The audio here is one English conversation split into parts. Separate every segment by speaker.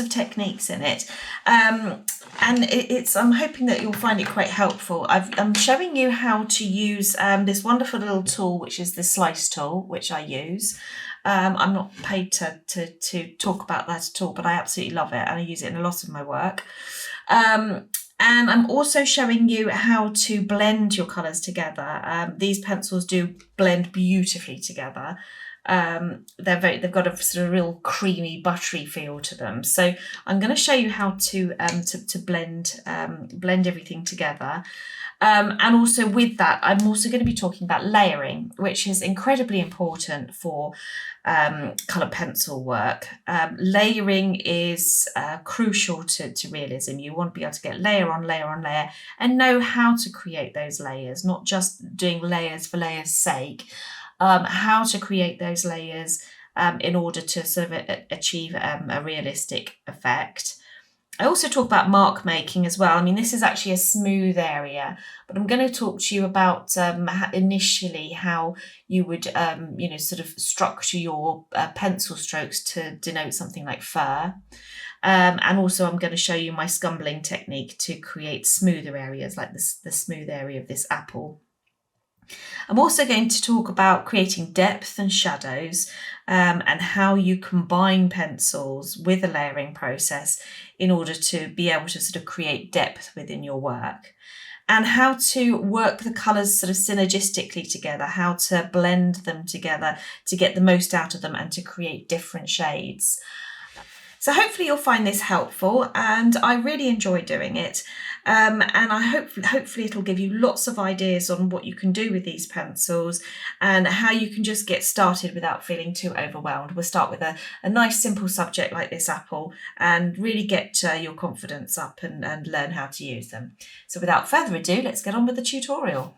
Speaker 1: of techniques in it, and I'm hoping that you'll find it quite helpful. I'm showing you how to use this wonderful little tool, which is the slice tool, which I use. I'm not paid to talk about that at all, but I absolutely love it and I use it in a lot of my work. And I'm also showing you how to blend your colours together. These pencils do blend beautifully together. They've got a sort of real creamy, buttery feel to them. So I'm going to show you how to blend everything together. And also with that, I'm also going to be talking about layering, which is incredibly important for colour pencil work. Layering is crucial to realism. You want to be able to get layer on layer on layer and know how to create those layers, not just doing layers for layers' sake. How to create those layers in order to sort of achieve a realistic effect. I also talk about mark making as well. I mean, this is actually a smooth area, but I'm going to talk to you about initially how you would, sort of structure your pencil strokes to denote something like fur. And also I'm going to show you my scumbling technique to create smoother areas, like the smooth area of this apple. I'm also going to talk about creating depth and shadows and how you combine pencils with a layering process in order to be able to sort of create depth within your work, and how to work the colours sort of synergistically together, how to blend them together to get the most out of them and to create different shades. So hopefully you'll find this helpful, and I really enjoy doing it. And I hopefully it'll give you lots of ideas on what you can do with these pencils and how you can just get started without feeling too overwhelmed. We'll start with a nice simple subject like this apple and really get your confidence up and learn how to use them. So without further ado, let's get on with the tutorial.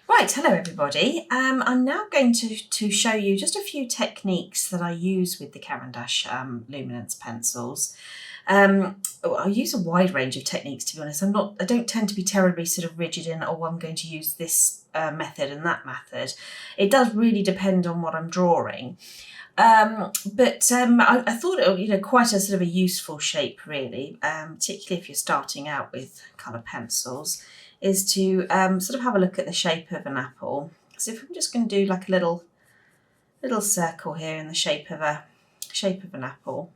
Speaker 1: Right, hello everybody. I'm now going to show you just a few techniques that I use with the Caran luminance pencils. I use a wide range of techniques, to be honest. I don't tend to be terribly sort of rigid in, oh, I'm going to use this method and that method. It does really depend on what I'm drawing. I thought it was, quite a sort of a useful shape, really, particularly if you're starting out with colour pencils, is to sort of have a look at the shape of an apple. So if I'm just going to do like a little circle here in the shape of an apple.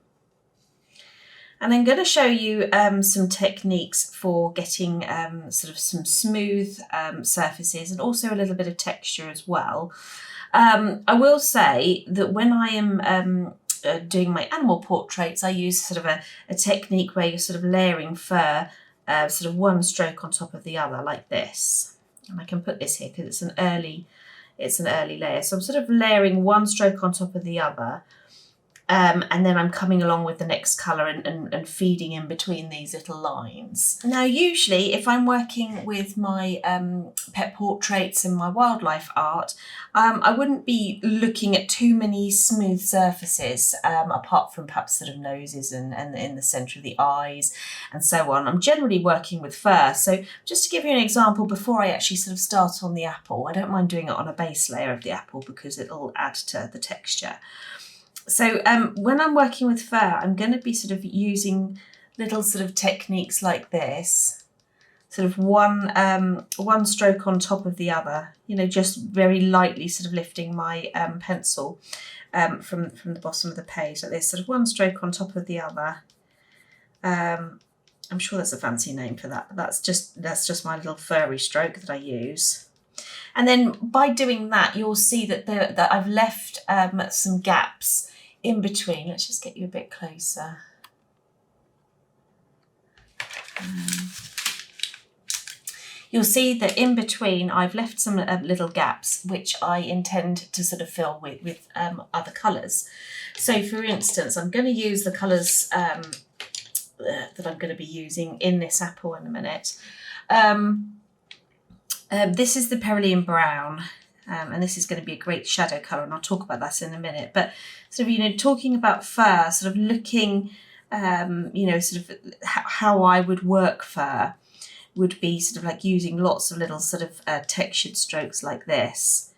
Speaker 1: And I'm going to show you some techniques for getting sort of some smooth surfaces and also a little bit of texture as well. I will say that when I am doing my animal portraits, I use sort of a technique where you're sort of layering fur, sort of one stroke on top of the other like this. And I can put this here because it's an early layer. So I'm sort of layering one stroke on top of the other. And then I'm coming along with the next colour and feeding in between these little lines. Now, usually if I'm working with my pet portraits and my wildlife art, I wouldn't be looking at too many smooth surfaces, apart from perhaps sort of noses and in the centre of the eyes and so on. I'm generally working with fur. So just to give you an example, before I actually sort of start on the apple, I don't mind doing it on a base layer of the apple because it'll add to the texture. So when I'm working with fur, I'm going to be sort of using little sort of techniques like this, sort of one stroke on top of the other, just very lightly sort of lifting my pencil from the bottom of the page like this, sort of one stroke on top of the other. I'm sure there's a fancy name for that. That's just my little furry stroke that I use. And then by doing that, you'll see that I've left some gaps in between. Let's just get you a bit closer. You'll see that in between I've left some little gaps which I intend to sort of fill with other colours. So for instance, I'm going to use the colours that I'm going to be using in this apple in a minute. This is the Caran brown. And this is going to be a great shadow colour, and I'll talk about that in a minute. But sort of, talking about fur, sort of looking, sort of how I would work fur would be sort of like using lots of little sort of textured strokes like this.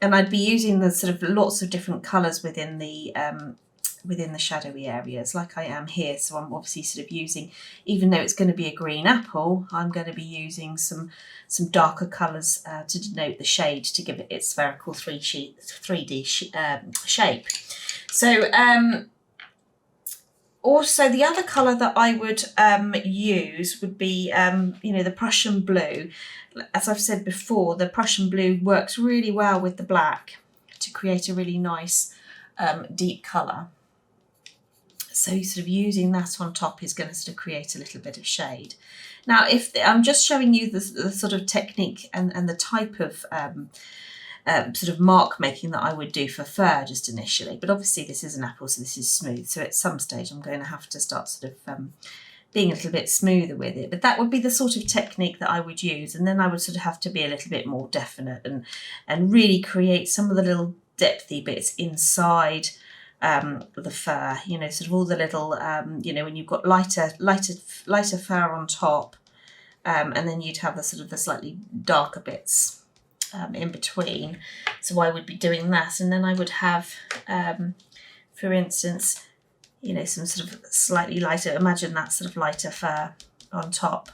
Speaker 1: And I'd be using the sort of lots of different colours within the within the shadowy areas like I am here. So I'm obviously sort of using, even though it's going to be a green apple, I'm going to be using some darker colours to denote the shade to give it its spherical 3D shape. So also the other colour that I would use would be, the Prussian blue. As I've said before, the Prussian blue works really well with the black to create a really nice deep colour. So sort of using that on top is going to sort of create a little bit of shade. Now, if I'm just showing you the sort of technique and the type of sort of mark making that I would do for fur just initially, but obviously this is an apple, so this is smooth. So at some stage I'm going to have to start sort of being a little bit smoother with it, but that would be the sort of technique that I would use. And then I would sort of have to be a little bit more definite and really create some of the little depthy bits inside the fur, sort of all the little, when you've got lighter fur on top, and then you'd have the sort of the slightly darker bits in between. So I would be doing that, and then I would have, for instance, some sort of slightly lighter, imagine that sort of lighter fur on top,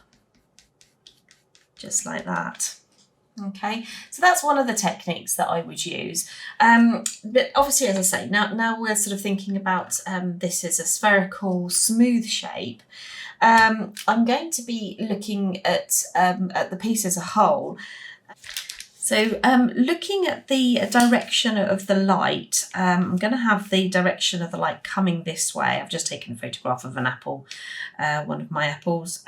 Speaker 1: just like that. Okay, so that's one of the techniques that I would use. But obviously, as I say, now we're sort of thinking about this as a spherical, smooth shape. I'm going to be looking at the piece as a whole. So looking at the direction of the light, I'm going to have the direction of the light coming this way. I've just taken a photograph of an apple, one of my apples.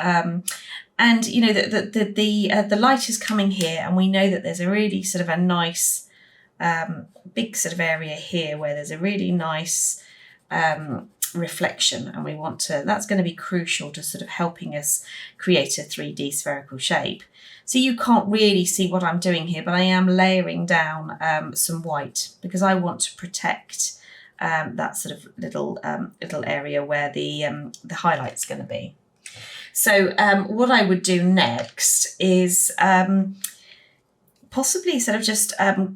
Speaker 1: And the light is coming here, and we know that there's a really sort of a nice big sort of area here where there's a really nice reflection, and we want to, that's going to be crucial to sort of helping us create a 3D spherical shape. So you can't really see what I'm doing here, but I am layering down some white because I want to protect that sort of little area where the highlight's going to be. So what I would do next is possibly sort of just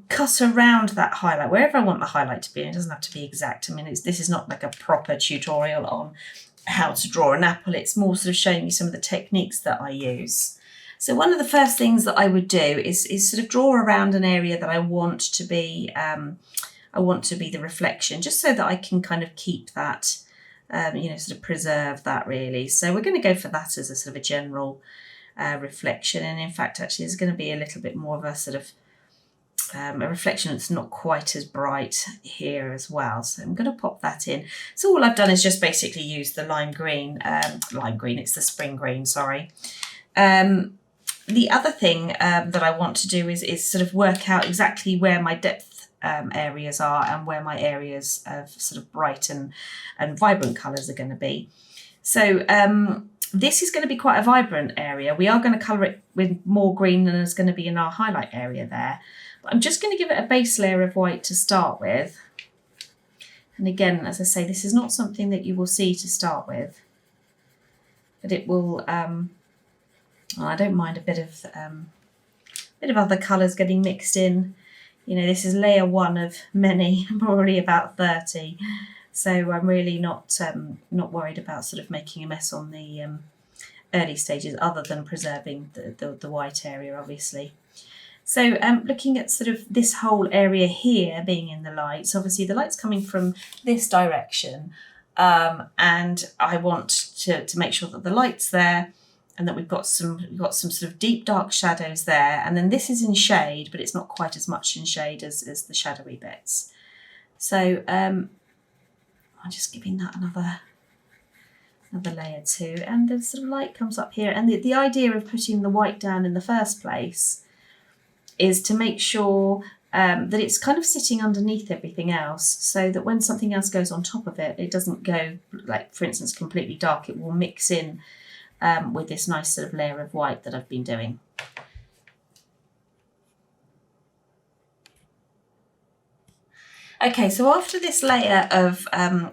Speaker 1: cut around that highlight, wherever I want the highlight to be. It doesn't have to be exact. I mean, this is not like a proper tutorial on how to draw an apple. It's more sort of showing you some of the techniques that I use. So one of the first things that I would do is sort of draw around an area that I want to be the reflection, just so that I can kind of keep that, sort of preserve that really. So we're going to go for that as a sort of a general reflection. And in fact, actually, there's going to be a little bit more of a sort of a reflection that's not quite as bright here as well. So I'm going to pop that in. So all I've done is just basically use the lime green, it's the spring green, sorry. The other thing that I want to do is sort of work out exactly where my depth areas are and where my areas of sort of bright and vibrant colours are going to be. So this is going to be quite a vibrant area. We are going to colour it with more green than is going to be in our highlight area there. But I'm just going to give it a base layer of white to start with. And again, as I say, this is not something that you will see to start with, but it will, I don't mind a bit of other colours getting mixed in. This is layer one of many, probably about 30. So I'm really not worried about sort of making a mess on the early stages, other than preserving the white area, obviously. So looking at sort of this whole area here being in the light, so obviously the light's coming from this direction, and I want to make sure that the light's there and that we've got some sort of deep dark shadows there, and then this is in shade, but it's not quite as much in shade as the shadowy bits. So I'm just giving that another layer too, and the sort of light comes up here. And the idea of putting the white down in the first place is to make sure that it's kind of sitting underneath everything else, so that when something else goes on top of it, it doesn't go, like for instance, completely dark. It will mix in with this nice sort of layer of white that I've been doing. Okay, so after this layer of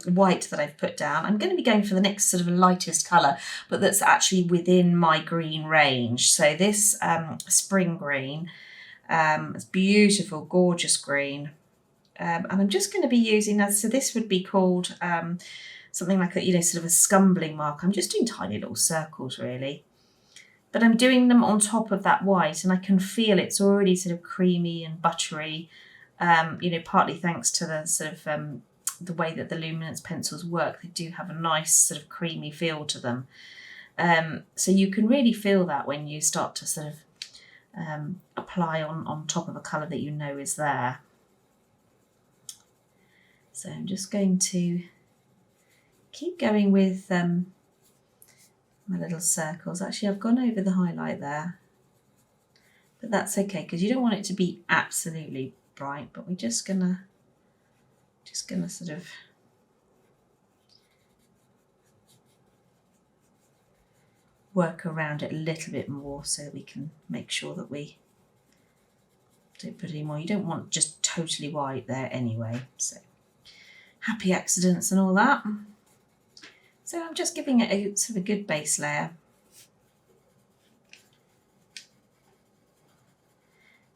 Speaker 1: white that I've put down, I'm going to be going for the next sort of lightest colour, but that's actually within my green range. So this spring green, it's beautiful, gorgeous green. And I'm just going to be using that. So this would be called something like a, sort of a scumbling mark. I'm just doing tiny little circles really. But I'm doing them on top of that white, and I can feel it's already sort of creamy and buttery, partly thanks to the sort of the way that the luminance pencils work. They do have a nice sort of creamy feel to them. So you can really feel that when you start to sort of apply on top of a colour that you know is there. So I'm just going to keep going with my little circles. Actually, I've gone over the highlight there, but that's okay because you don't want it to be absolutely bright, but we're just gonna sort of work around it a little bit more so we can make sure that we don't put any more. You don't want just totally white there anyway, so happy accidents and all that. So I'm just giving it a sort of a good base layer.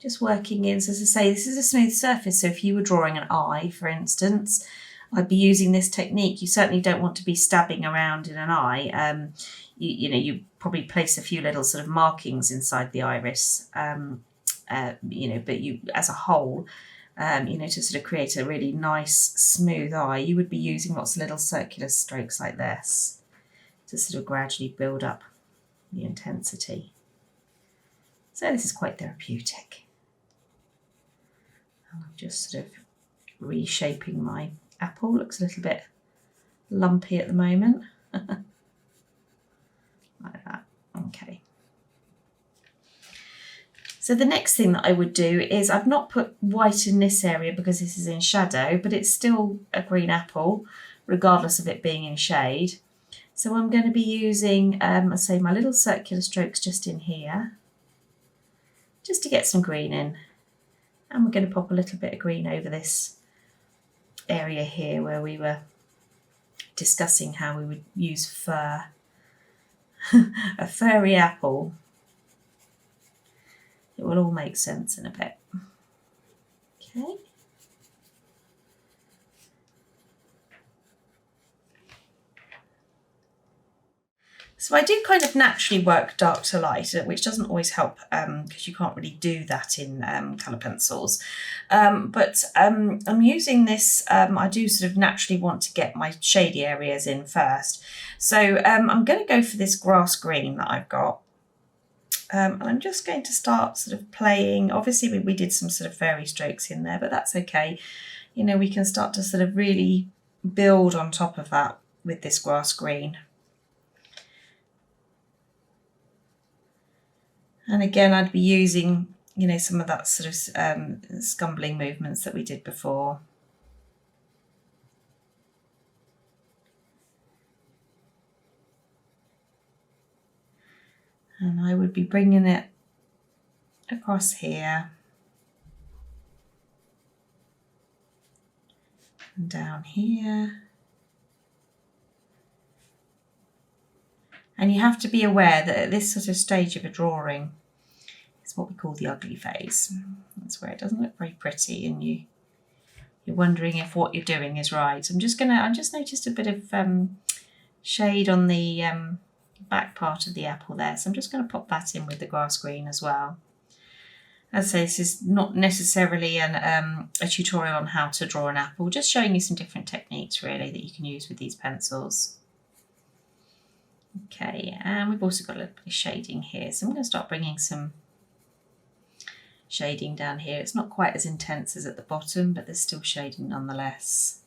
Speaker 1: Just working in, so as I say, this is a smooth surface, so if you were drawing an eye, for instance, I'd be using this technique. You certainly don't want to be stabbing around in an eye. You probably place a few little sort of markings inside the iris, but you, as a whole, to sort of create a really nice smooth eye, you would be using lots of little circular strokes like this to sort of gradually build up the intensity. So this is quite therapeutic. I'm just sort of reshaping my apple. Looks a little bit lumpy at the moment. Like that. Okay. So the next thing that I would do is, I've not put white in this area because this is in shadow, but it's still a green apple, regardless of it being in shade. So I'm going to be using, I say, my little circular strokes just in here, just to get some green in. And we're going to pop a little bit of green over this area here where we were discussing how we would use fur, a furry apple. It will all make sense in a bit. Okay. So I do kind of naturally work dark to light, which doesn't always help because you can't really do that in colour pencils. But I'm using this, I do sort of naturally want to get my shady areas in first. So I'm going to go for this grass green that I've got. And I'm just going to start sort of playing. Obviously we did some sort of fairy strokes in there, but that's okay. We can start to sort of really build on top of that with this grass green. And again, I'd be using, some of that sort of scumbling movements that we did before. And I would be bringing it across here and down here. And you have to be aware that at this sort of stage of a drawing, it's what we call the ugly phase. That's where it doesn't look very pretty and you're wondering if what you're doing is right. I just noticed a bit of shade on the back part of the apple there. So I'm just going to pop that in with the grass green as well. As I say, this is not necessarily a tutorial on how to draw an apple, just showing you some different techniques really that you can use with these pencils. Okay, and we've also got a little bit of shading here. So I'm going to start bringing some shading down here. It's not quite as intense as at the bottom, but there's still shading nonetheless.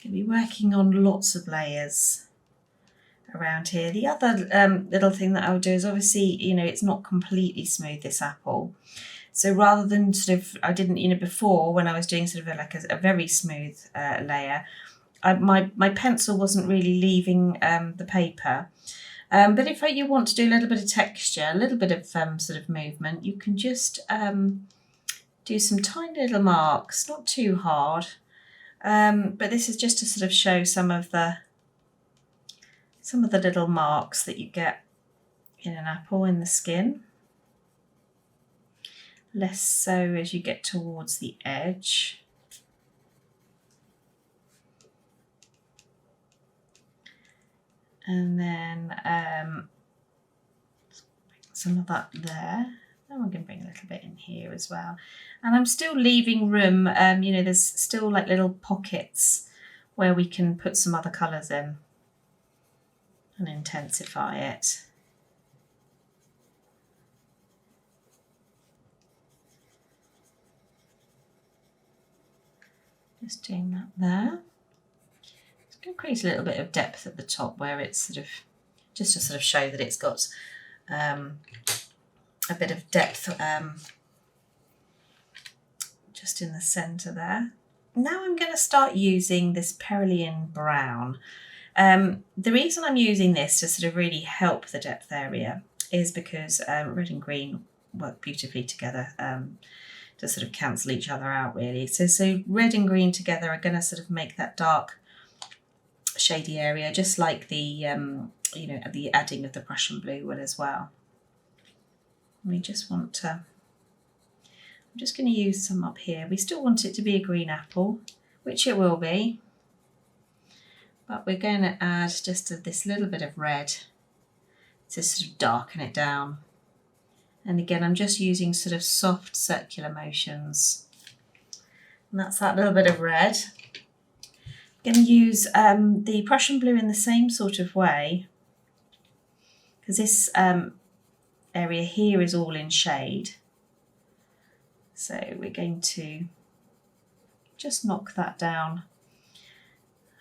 Speaker 1: Going to be working on lots of layers around here. The other little thing that I would do is obviously, it's not completely smooth, this apple. So rather than sort of, I didn't, before when I was doing sort of a very smooth layer, my pencil wasn't really leaving the paper. But if you want to do a little bit of texture, a little bit of sort of movement, you can just do some tiny little marks, not too hard. But this is just to sort of show some of the some of the little marks that you get in an apple in the skin. Less so as you get towards the edge. And then some of that there. And I'm going to bring a little bit in here as well. And I'm still leaving room, you know, there's still like little pockets where we can put some other colours in and intensify it. Just doing that there. It's going to create a little bit of depth at the top where it's sort of, just to sort of show that it's got a bit of depth just in the centre there. Now I'm going to start using this Cerulean brown. The reason I'm using this to sort of really help the depth area is because red and green work beautifully together to sort of cancel each other out really. So red and green together are going to sort of make that dark shady area, just like the you know, the adding of the Prussian blue will as well. We just want to, I'm just going to use some up here. We still want it to be a green apple, which it will be, but we're going to add just this little bit of red to sort of darken it down. And again, I'm just using sort of soft circular motions. And that's that little bit of red. I'm going to use the Prussian blue in the same sort of way, because this area here is all in shade. So we're going to just knock that down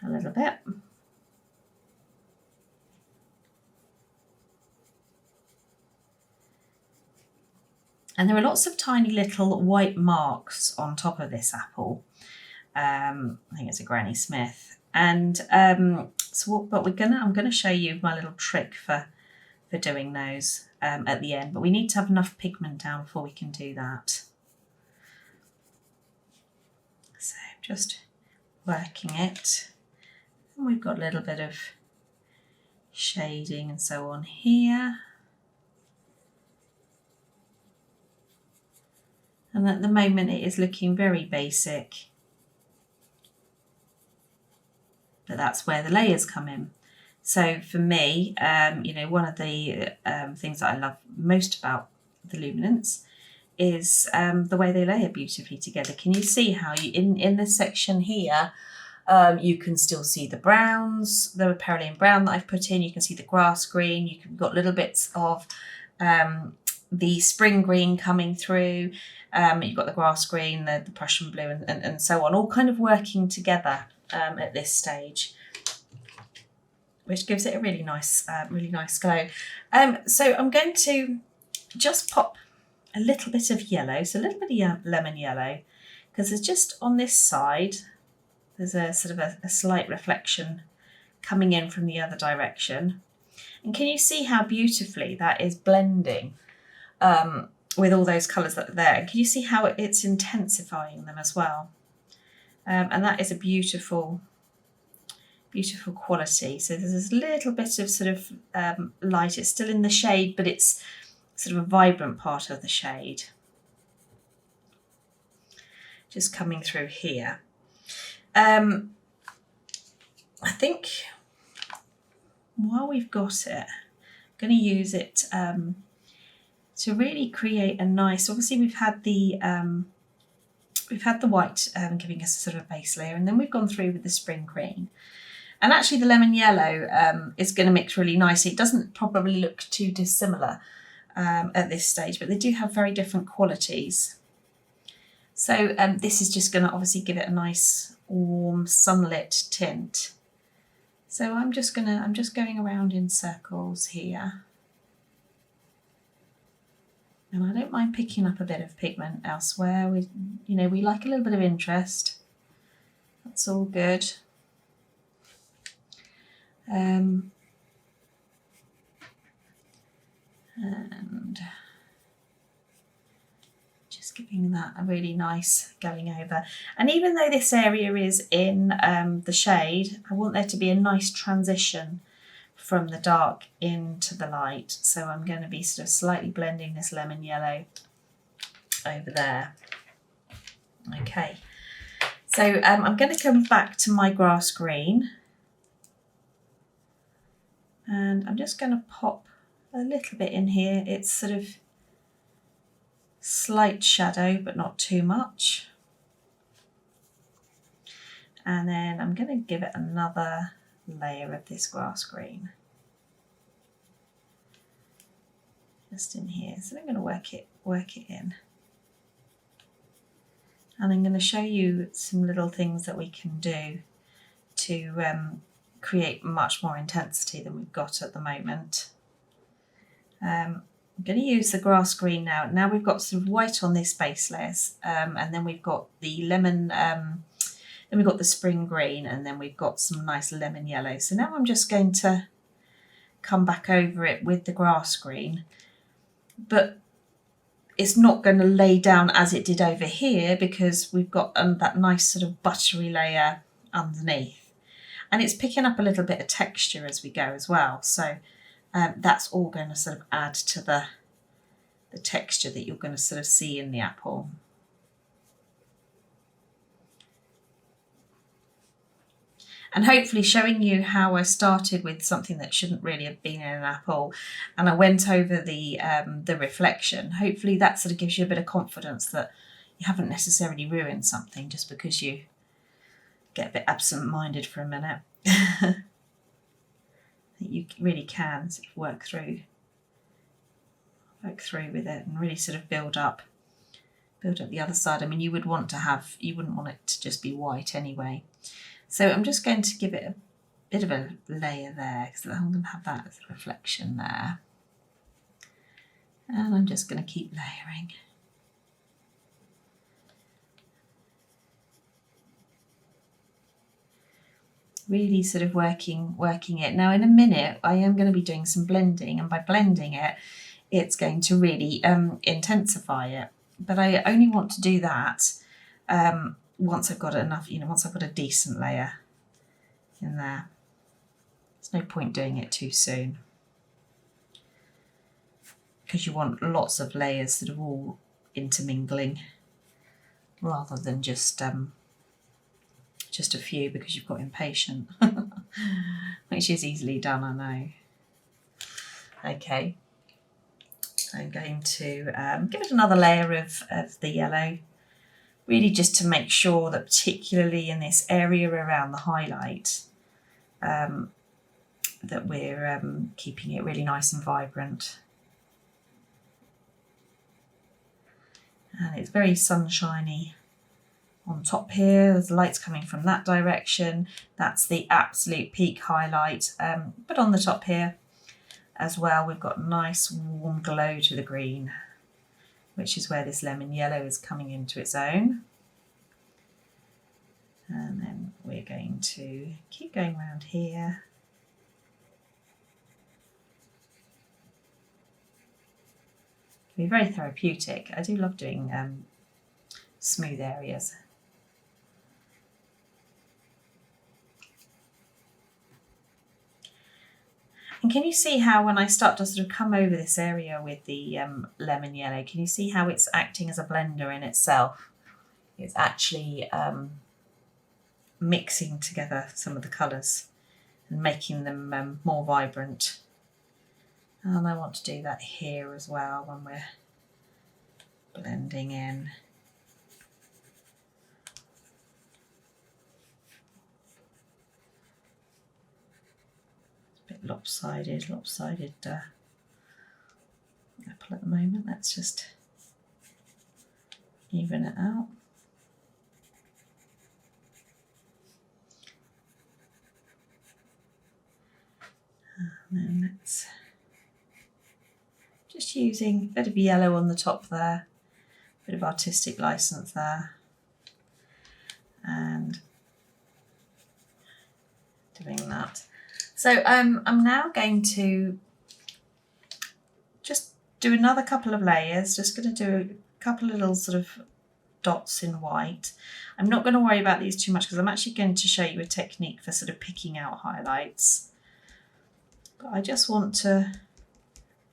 Speaker 1: a little bit. And there are lots of tiny little white marks on top of this apple. I think it's a Granny Smith. And but I'm gonna show you my little trick for doing those at the end. But we need to have enough pigment down before we can do that. So just working it. And we've got a little bit of shading and so on here. And at the moment it is looking very basic, but that's where the layers come in. So for me, you know, one of the things that I love most about the luminance is the way they layer beautifully together. Can you see how you, in this section here, you can still see the browns, the Cerulean brown that I've put in, you can see the grass green, you've got little bits of the spring green coming through, you've got the grass green, the Prussian blue and so on, all kind of working together at this stage, which gives it a really nice glow. So I'm going to just pop a little bit of yellow, so a little bit of lemon yellow, because there's just on this side, there's a sort of a slight reflection coming in from the other direction. And can you see how beautifully that is blending with all those colours that are there? And can you see how it's intensifying them as well? And that is a beautiful, beautiful quality. So there's this little bit of sort of light. It's still in the shade, but it's sort of a vibrant part of the shade. Just coming through here. I think while we've got it, I'm going to use it to really create a nice, obviously we've had the white giving us a sort of a base layer, and then we've gone through with the spring green. And actually the lemon yellow is going to mix really nicely. It doesn't probably look too dissimilar at this stage, but they do have very different qualities. So this is just going to obviously give it a nice warm sunlit tint. So I'm just going around in circles here. And I don't mind picking up a bit of pigment elsewhere. We like a little bit of interest. That's all good. And just giving that a really nice going over. And even though this area is in the shade, I want there to be a nice transition from the dark into the light. So I'm going to be sort of slightly blending this lemon yellow over there. Okay, so I'm going to come back to my grass green, and I'm just going to pop a little bit in here. It's sort of slight shadow, but not too much. And then I'm going to give it another layer of this grass green. Just in here. So I'm going to work it in. And I'm going to show you some little things that we can do to create much more intensity than we've got at the moment. I'm going to use the grass green now. Now we've got some white on this base layers, and then we've got the lemon, then we've got the spring green, and then we've got some nice lemon yellow. So now I'm just going to come back over it with the grass green, but it's not going to lay down as it did over here because we've got that nice sort of buttery layer underneath, and it's picking up a little bit of texture as we go as well. So that's all going to sort of add to the texture that you're going to sort of see in the apple. And hopefully showing you how I started with something that shouldn't really have been in an apple, and I went over the reflection. Hopefully that sort of gives you a bit of confidence that you haven't necessarily ruined something just because you get a bit absent-minded for a minute. You really can sort of work through with it and really sort of build up the other side. I mean, you wouldn't want it to just be white anyway. So I'm just going to give it a bit of a layer there because I'm going to have that as a reflection there. And I'm just going to keep layering. Really sort of working it. Now in a minute I am going to be doing some blending, and by blending it, it's going to really intensify it. But I only want to do that once I've got enough, once I've got a decent layer in there. There's no point doing it too soon because you want lots of layers that are all intermingling rather than just a few because you've got impatient, which is easily done, I know. Okay, I'm going to give it another layer of the yellow. Really just to make sure that particularly in this area around the highlight that we're keeping it really nice and vibrant. And it's very sunshiny on top here. There's lights coming from that direction. That's the absolute peak highlight. But on the top here as well, we've got a nice warm glow to the green, which is where this lemon yellow is coming into its own. And then we're going to keep going around here. It can be very therapeutic. I do love doing smooth areas. And can you see how when I start to sort of come over this area with the lemon yellow, can you see how it's acting as a blender in itself? It's actually mixing together some of the colours and making them more vibrant. And I want to do that here as well when we're blending in. Lopsided apple at the moment. Let's just even it out. And then let's just using a bit of yellow on the top there, a bit of artistic license there, and doing that. So I'm now going to just do another couple of layers, just going to do a couple of little sort of dots in white. I'm not going to worry about these too much because I'm actually going to show you a technique for sort of picking out highlights. But I just want to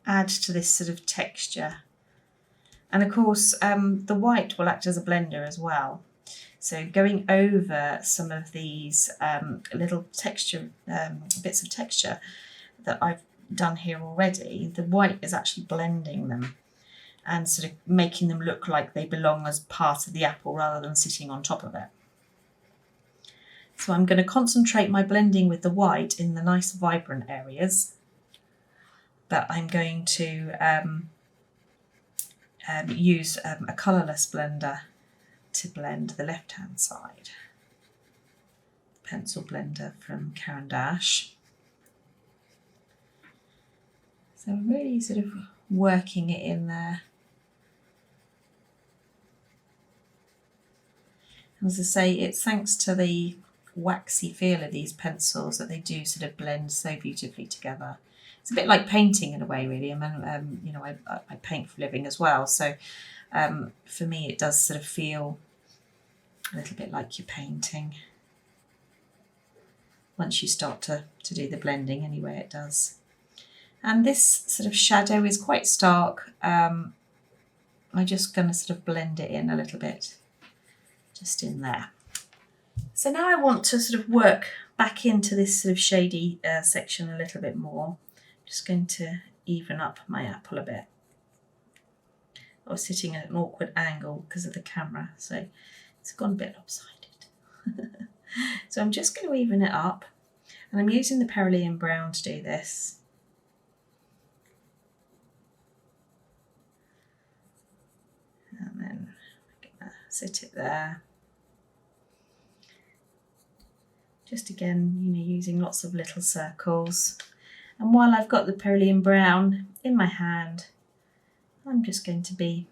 Speaker 1: add to this sort of texture. And of course, the white will act as a blender as well. So going over some of these little texture, bits of texture that I've done here already, the white is actually blending them and sort of making them look like they belong as part of the apple rather than sitting on top of it. So I'm going to concentrate my blending with the white in the nice vibrant areas, but I'm going to use a colourless blender to blend the left hand side. Pencil blender from Caran. So I'm really sort of working it in there. As I say, it's thanks to the waxy feel of these pencils that they do sort of blend so beautifully together. It's a bit like painting in a way, really. I mean, you know, I paint for a living as well, so for me it does sort of feel a little bit like you're painting. Once you start to do the blending, anyway, it does. And this sort of shadow is quite stark. I'm just going to sort of blend it in a little bit, just in there. So now I want to sort of work back into this sort of shady section a little bit more. Just going to even up my apple a bit. I was sitting at an awkward angle because of the camera, so it's gone a bit lopsided. So I'm just going to even it up, and I'm using the Cerulean brown to do this. And then I'm going to sit it there. Just again, you know, using lots of little circles. And while I've got the Cerulean brown in my hand, I'm just going to be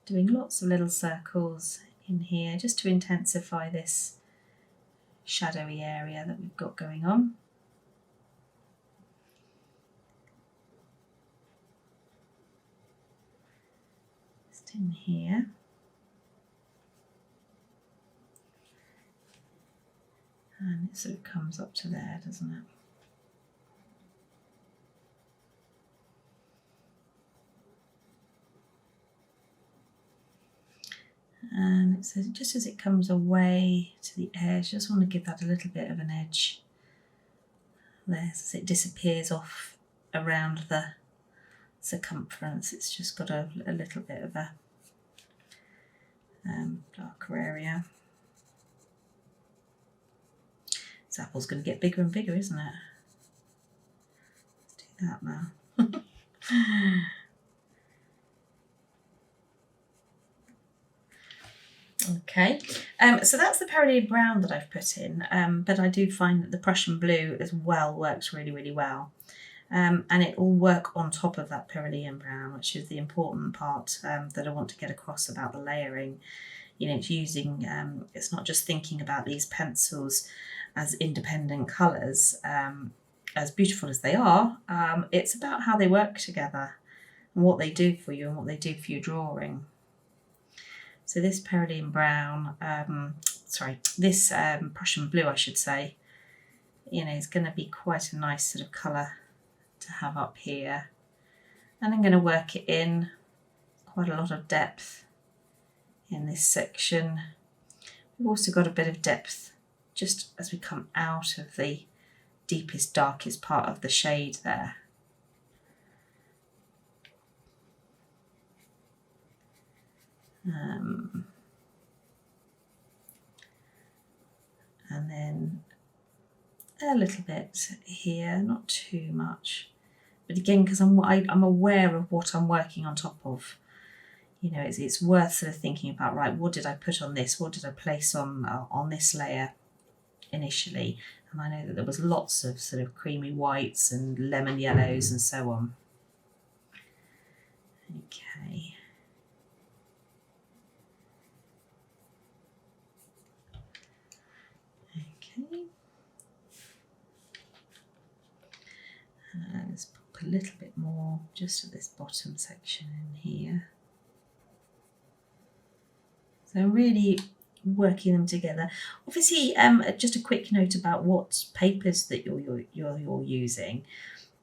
Speaker 1: doing lots of little circles in here just to intensify this shadowy area that we've got going on. Just in here. And it sort of comes up to there, doesn't it? And it says just as it comes away to the edge, just want to give that a little bit of an edge there as it disappears off around the circumference. It's just got a little bit of a darker area. This apple's going to get bigger and bigger, isn't it? Let's do that now. Okay, so that's the Cerulean brown that I've put in, but I do find that the Prussian blue as well works really, really well. And it will work on top of that Cerulean brown, which is the important part that I want to get across about the layering. You know, it's using, it's not just thinking about these pencils as independent colours, as beautiful as they are, it's about how they work together and what they do for you and what they do for your drawing. So this Cerulean brown, this Prussian blue, I should say, you know, is going to be quite a nice sort of colour to have up here. And I'm going to work it in quite a lot of depth in this section. We've also got a bit of depth just as we come out of the deepest, darkest part of the shade there. And then a little bit here, not too much, but again, because I'm aware of what I'm working on top of. You know, it's worth sort of thinking about, right, what did I put on this? What did I place on this layer initially? And I know that there was lots of sort of creamy whites and lemon yellows and so on. Okay. Okay. Let's pop a little bit more just at this bottom section in here. So really working them together. Obviously, just a quick note about what papers that you're using.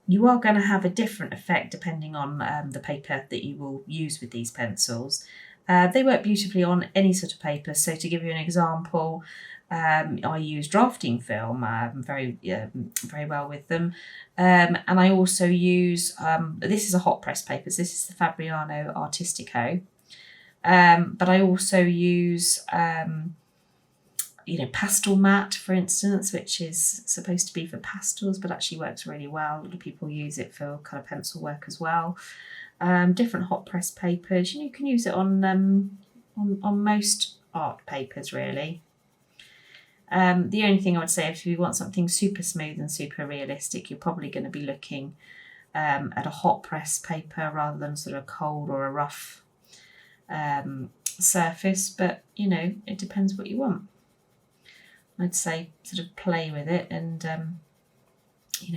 Speaker 1: you are going to have a different effect depending on the paper that you will use with these pencils. They work beautifully on any sort of paper. So to give you an example, I use drafting film very well with them. And I also use, this is a hot press paper, so this is the Fabriano Artistico. But I also use, pastel matte, for instance, which is supposed to be for pastels, but actually works really well. A lot of people use it for kind of pencil work as well. Different hot press papers. You can use it on most art papers, really. The only thing I would say, if you want something super smooth and super realistic, you're probably going to be looking at a hot press paper rather than sort of a cold or a rough surface. But it depends what you want. I'd say sort of play with it, and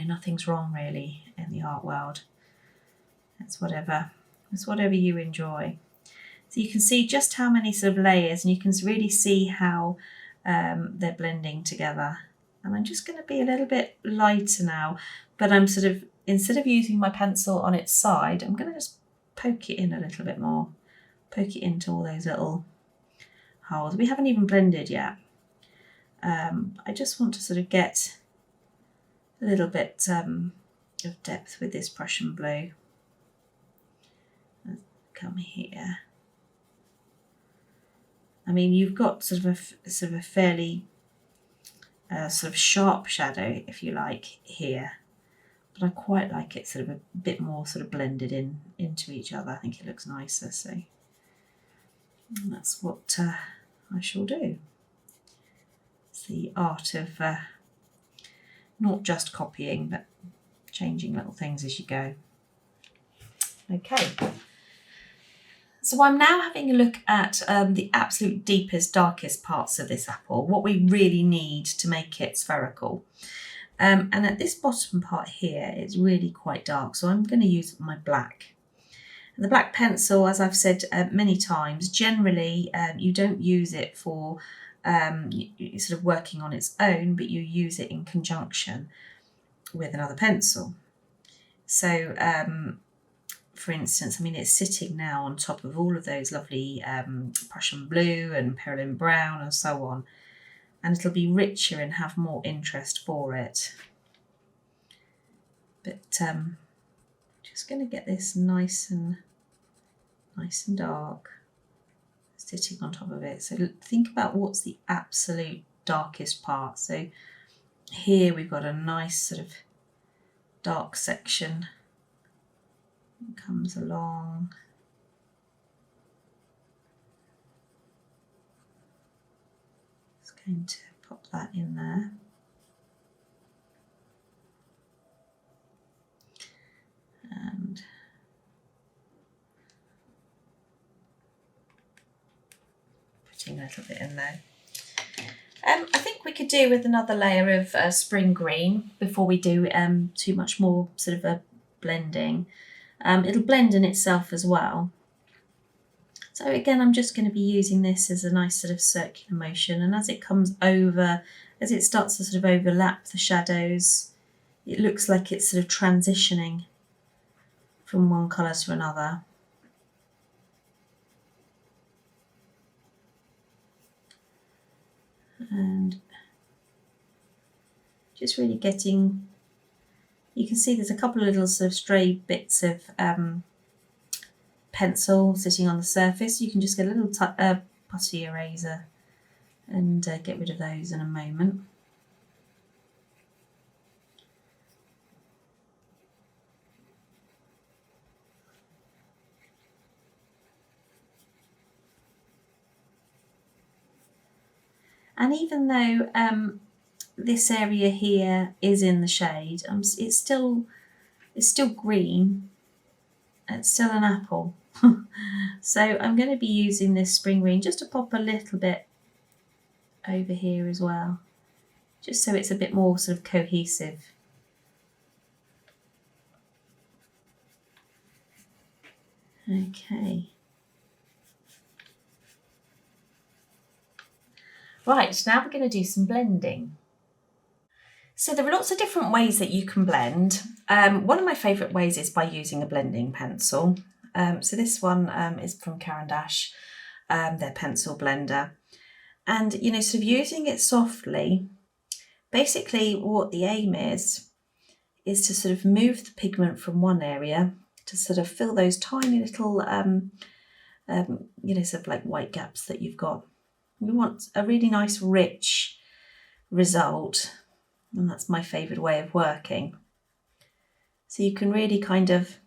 Speaker 1: nothing's wrong really in the art world. It's whatever you enjoy. So you can see just how many sort of layers, and you can really see how they're blending together. And I'm just going to be a little bit lighter now, but I'm sort of, instead of using my pencil on its side, I'm going to just poke it in a little bit more. Poke it into all those little holes. We haven't even blended yet. I just want to sort of get a little bit of depth with this Prussian blue. Come here. I mean, you've got sort of a fairly sort of sharp shadow, if you like, here, but I quite like it sort of a bit more sort of blended into each other. I think it looks nicer, so that's what I shall do. It's the art of not just copying, but changing little things as you go. Okay. So I'm now having a look at the absolute deepest, darkest parts of this apple, what we really need to make it spherical. And at this bottom part here, it's really quite dark, so I'm going to use my black. And the black pencil, as I've said many times, generally you don't use it for sort of working on its own, but you use it in conjunction with another pencil. So for instance, I mean, it's sitting now on top of all of those lovely Prussian blue and Perlin brown and so on, and it'll be richer and have more interest for it. But just going to get this nice and dark sitting on top of it. So think about what's the absolute darkest part. So here we've got a nice sort of dark section. It comes along. Just going to pop that in there. And putting a little bit in there. I think we could do with another layer of spring green before we do too much more sort of a blending. It'll blend in itself as well. So again, I'm just going to be using this as a nice sort of circular motion, and as it comes over, as it starts to sort of overlap the shadows, it looks like it's sort of transitioning from one colour to another. And just really getting, you can see there's a couple of little sort of stray bits of pencil sitting on the surface. You can just get a little putty eraser and get rid of those in a moment. And even though this area here is in the shade, it's still green. It's still an apple. So I'm going to be using this spring green just to pop a little bit over here as well, just so it's a bit more sort of cohesive. Okay. Right, now we're going to do some blending. So there are lots of different ways that you can blend. One of my favourite ways is by using a blending pencil. So this one is from Caran, their pencil blender. And, you know, sort of using it softly, basically what the aim is to sort of move the pigment from one area to sort of fill those tiny little, you know, sort of like white gaps that you've got. We want a really nice, rich result. And that's my favourite way of working. So you can really kind of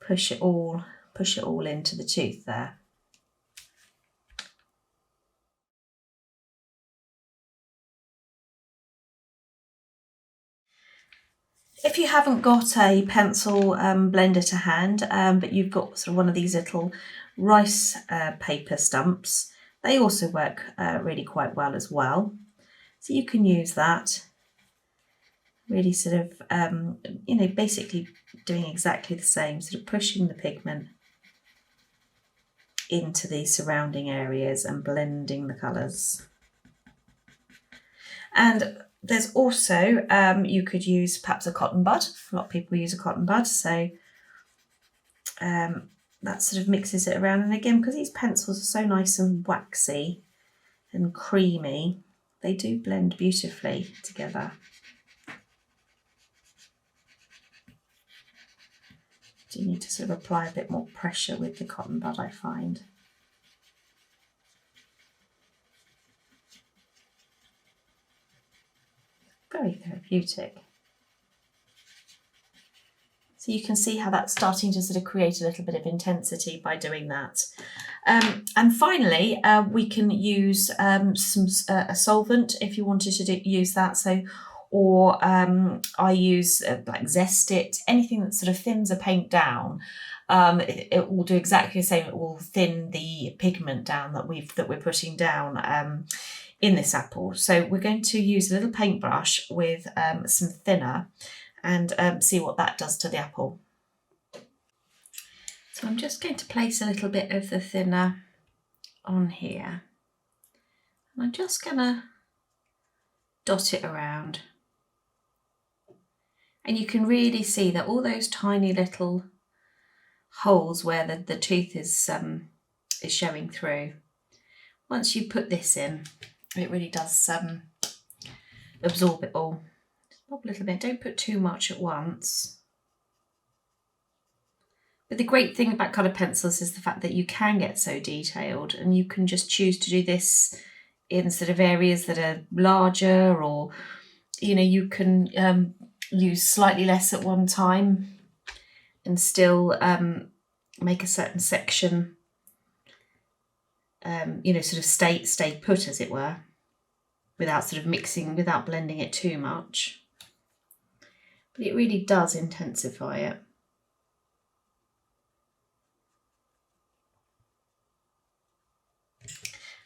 Speaker 1: push it all into the tooth there. If you haven't got a pencil blender to hand, but you've got sort of one of these little rice paper stumps, they also work really quite well as well. So you can use that. Really sort of, you know, basically doing exactly the same, sort of pushing the pigment into the surrounding areas and blending the colours. And there's also, you could use perhaps a cotton bud. A lot of people use a cotton bud, so that sort of mixes it around. And again, because these pencils are so nice and waxy and creamy, they do blend beautifully together. You need to sort of apply a bit more pressure with the cotton bud, I find. Very therapeutic. So you can see how that's starting to sort of create a little bit of intensity by doing that. And finally, we can use a solvent if you wanted to use that. So, or I use like Zest It, anything that sort of thins a paint down. It will do exactly the same. It will thin the pigment down that we're putting down in this apple. So we're going to use a little paintbrush with some thinner and see what that does to the apple. So I'm just going to place a little bit of the thinner on here. And I'm just going to dot it around. And you can really see that all those tiny little holes where the tooth is showing through. Once you put this in, it really does absorb it all. Just pop a little bit, don't put too much at once. But the great thing about colour pencils is the fact that you can get so detailed, and you can just choose to do this in sort of areas that are larger, or, you know, you can use slightly less at one time and still make a certain section, you know, sort of stay put, as it were, without sort of mixing, without blending it too much. But it really does intensify it.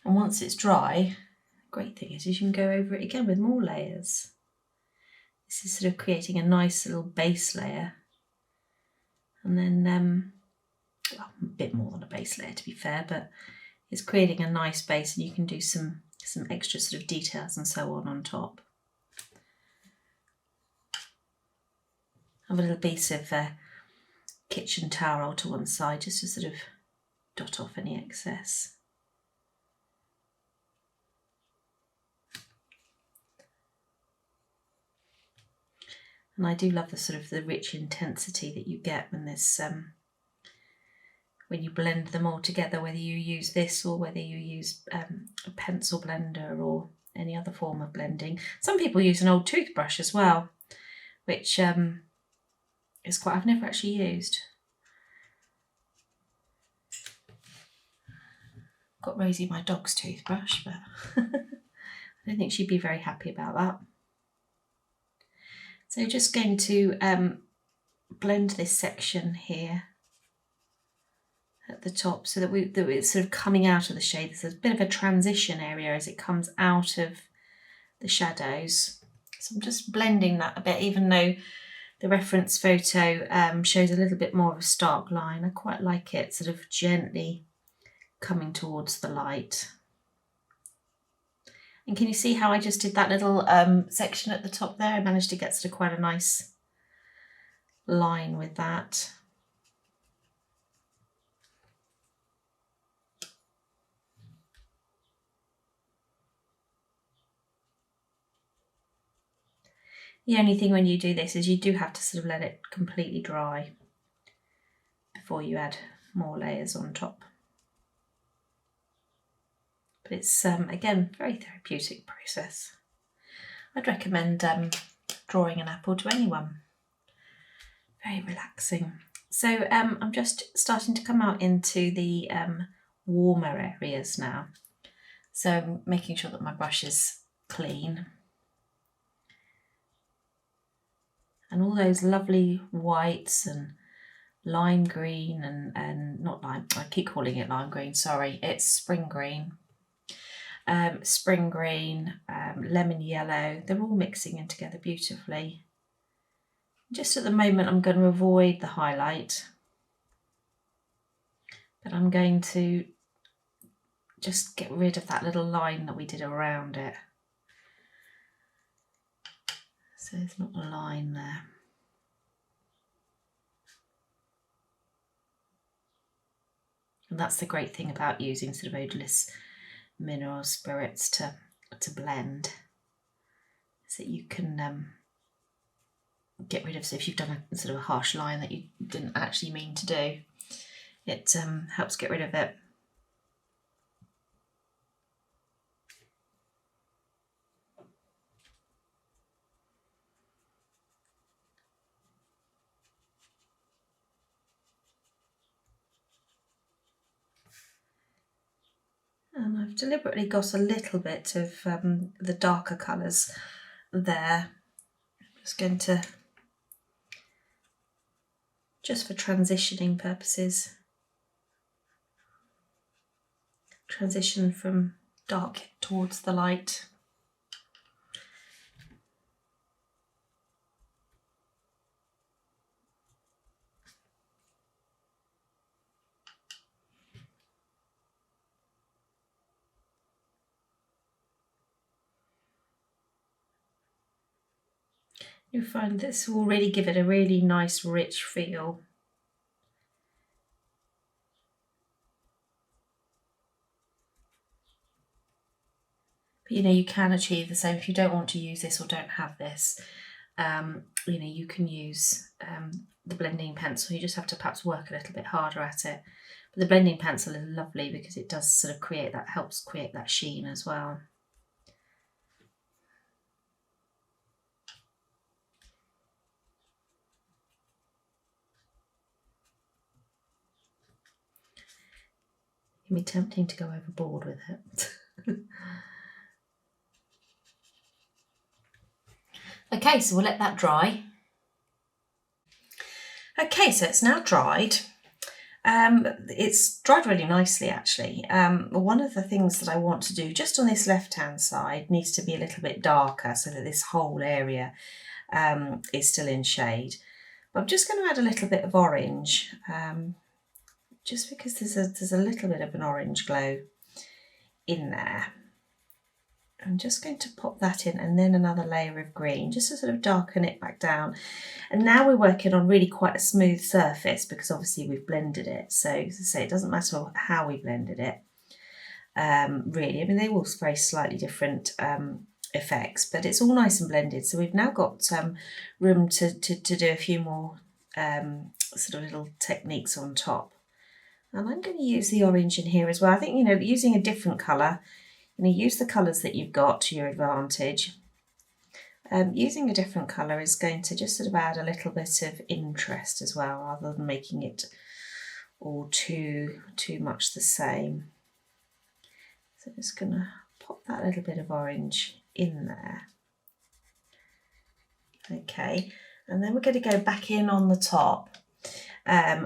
Speaker 1: And once it's dry, the great thing is you can go over it again with more layers. This is sort of creating a nice little base layer. And then, well, a bit more than a base layer to be fair, but it's creating a nice base, and you can do some extra sort of details and so on top. Have a little piece of kitchen towel to one side just to sort of dot off any excess. And I do love the sort of the rich intensity that you get when this, when you blend them all together, whether you use this or whether you use a pencil blender or any other form of blending. Some people use an old toothbrush as well, which is quite, I've never actually used. Got Rosie my dog's toothbrush, but I don't think she'd be very happy about that. So just going to blend this section here at the top so that it's sort of coming out of the shade. There's a bit of a transition area as it comes out of the shadows. So I'm just blending that a bit, even though the reference photo shows a little bit more of a stark line. I quite like it sort of gently coming towards the light. And can you see how I just did that little section at the top there? I managed to get sort of quite a nice line with that. The only thing when you do this is you do have to sort of let it completely dry before you add more layers on top. But it's, again, very therapeutic process. I'd recommend drawing an apple to anyone. Very relaxing. So I'm just starting to come out into the warmer areas now. So I'm making sure that my brush is clean. And all those lovely whites and lime green and not lime, I keep calling it lime green, sorry, it's spring green. Spring green, lemon yellow, they're all mixing in together beautifully. Just at the moment I'm going to avoid the highlight, but I'm going to just get rid of that little line that we did around it. So there's not a line there. And that's the great thing about using sort of odorless mineral spirits to blend, is that you can get rid of, so if you've done a sort of a harsh line that you didn't actually mean to do, it helps get rid of it. And I've deliberately got a little bit of the darker colours there. I'm just going to, just for transitioning purposes, transition from dark towards the light. You'll find this will really give it a really nice rich feel. But you know, you can achieve the same if you don't want to use this or don't have this. You know, you can use the blending pencil. You just have to perhaps work a little bit harder at it. But the blending pencil is lovely because it does sort of create that, helps create that sheen as well. It can be tempting to go overboard with it. Okay, so we'll let that dry. Okay, so it's now dried. It's dried really nicely actually. One of the things that I want to do just on this left hand side needs to be a little bit darker so that this whole area is still in shade. But I'm just going to add a little bit of orange, just because there's a little bit of an orange glow in there. I'm just going to pop that in and then another layer of green just to sort of darken it back down. And now we're working on really quite a smooth surface because obviously we've blended it. So as I say, it doesn't matter how we blended it, really. I mean, they all very slightly different effects, but it's all nice and blended. So we've now got room to do a few more sort of little techniques on top. And I'm going to use the orange in here as well. I think, you know, using a different colour, you know, use the colours that you've got to your advantage. Using a different colour is going to just sort of add a little bit of interest as well, rather than making it all too much the same. So just going to pop that little bit of orange in there. Okay, and then we're going to go back in on the top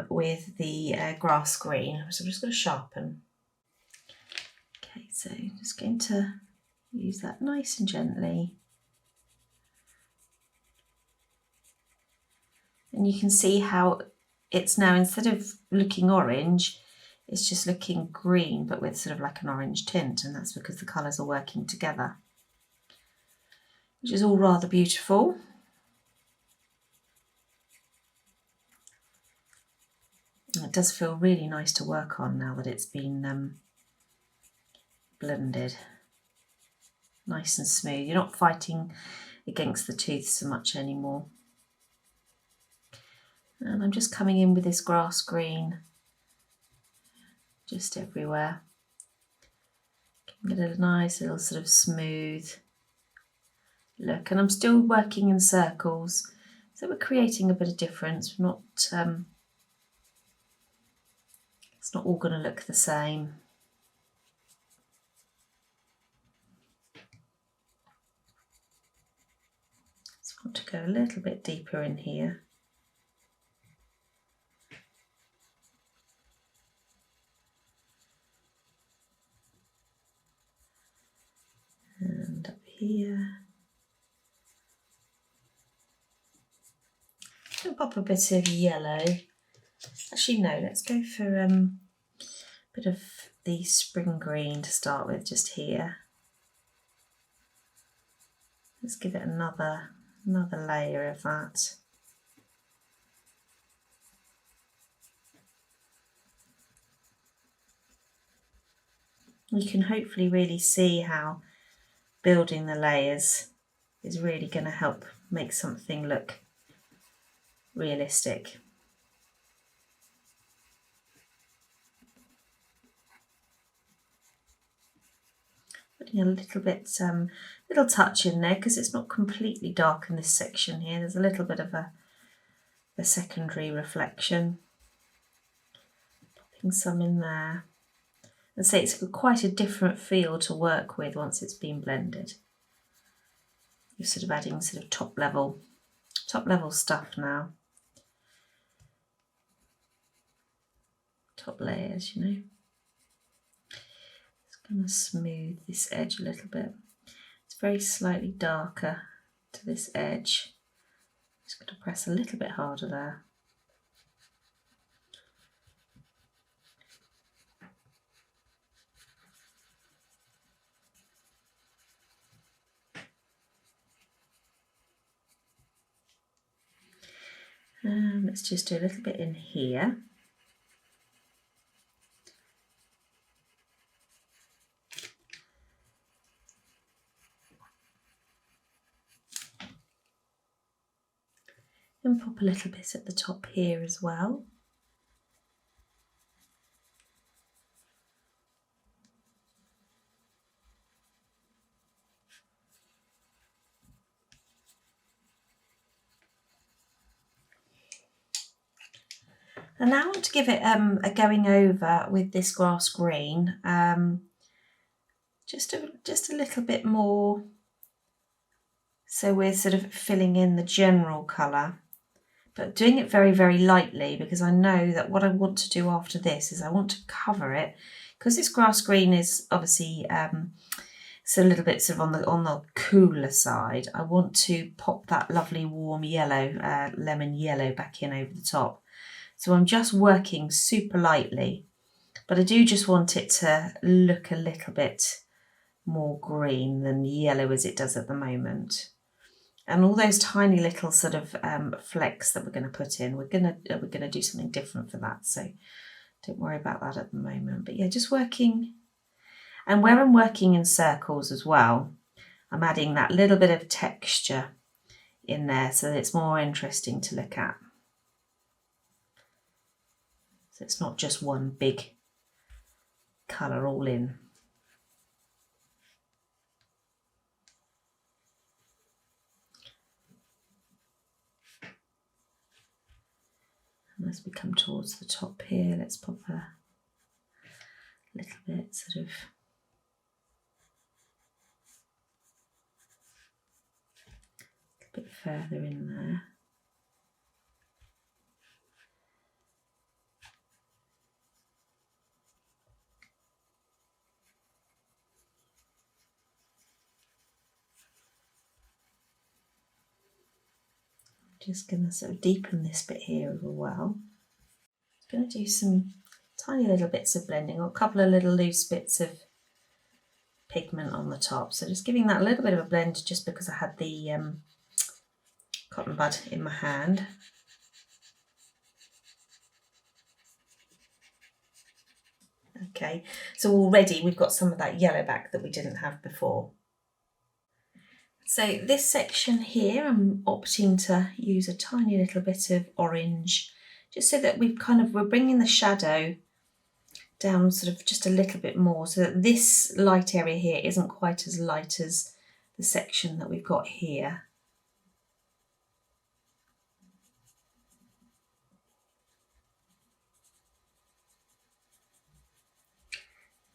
Speaker 1: with the grass green. So I'm just going to sharpen. Okay, so just going to use that nice and gently. And you can see how it's now, instead of looking orange, it's just looking green, but with sort of like an orange tint, and that's because the colours are working together. which is all rather beautiful. It does feel really nice to work on now that it's been blended. Nice and smooth. You're not fighting against the tooth so much anymore. And I'm just coming in with this grass green just everywhere. Get a nice little sort of smooth look, and I'm still working in circles, so we're creating a bit of difference. We're not it's not all going to look the same. Just want to go a little bit deeper in here. And up here. I'll pop a bit of yellow. Actually, no, let's go for a bit of the spring green to start with, just here. Let's give it another layer of that. You can hopefully really see how building the layers is really going to help make something look realistic. Putting a little bit, little touch in there because it's not completely dark in this section here. There's a little bit of a secondary reflection. Popping some in there. And say it's quite a different feel to work with once it's been blended. You're sort of adding sort of top level stuff now. Top layers, you know. Just going to smooth this edge a little bit. It's very slightly darker to this edge. Just going to press a little bit harder there. And let's just do a little bit in here. And pop a little bit at the top here as well. And now I want to give it a going over with this grass green, just a little bit more, so we're sort of filling in the general colour, but doing it very, very lightly, because I know that what I want to do after this is I want to cover it, because this grass green is obviously so a little bit sort of on the cooler side. I want to pop that lovely warm yellow, lemon yellow, back in over the top. So I'm just working super lightly, but I do just want it to look a little bit more green than yellow as it does at the moment. And all those tiny little sort of flecks that we're going to put in, we're going to do something different for that. So don't worry about that at the moment. But yeah, just working. And where I'm working in circles as well, I'm adding that little bit of texture in there so that it's more interesting to look at. So it's not just one big colour all in. And as we come towards the top here, let's pop a little bit sort of a bit further in there. Just going to sort of deepen this bit here as well. I'm going to do some tiny little bits of blending, or a couple of little loose bits of pigment on the top. So just giving that a little bit of a blend just because I had the cotton bud in my hand. Okay, so already we've got some of that yellow back that we didn't have before. So this section here, I'm opting to use a tiny little bit of orange, just so that we're bringing the shadow down sort of just a little bit more, so that this light area here isn't quite as light as the section that we've got here.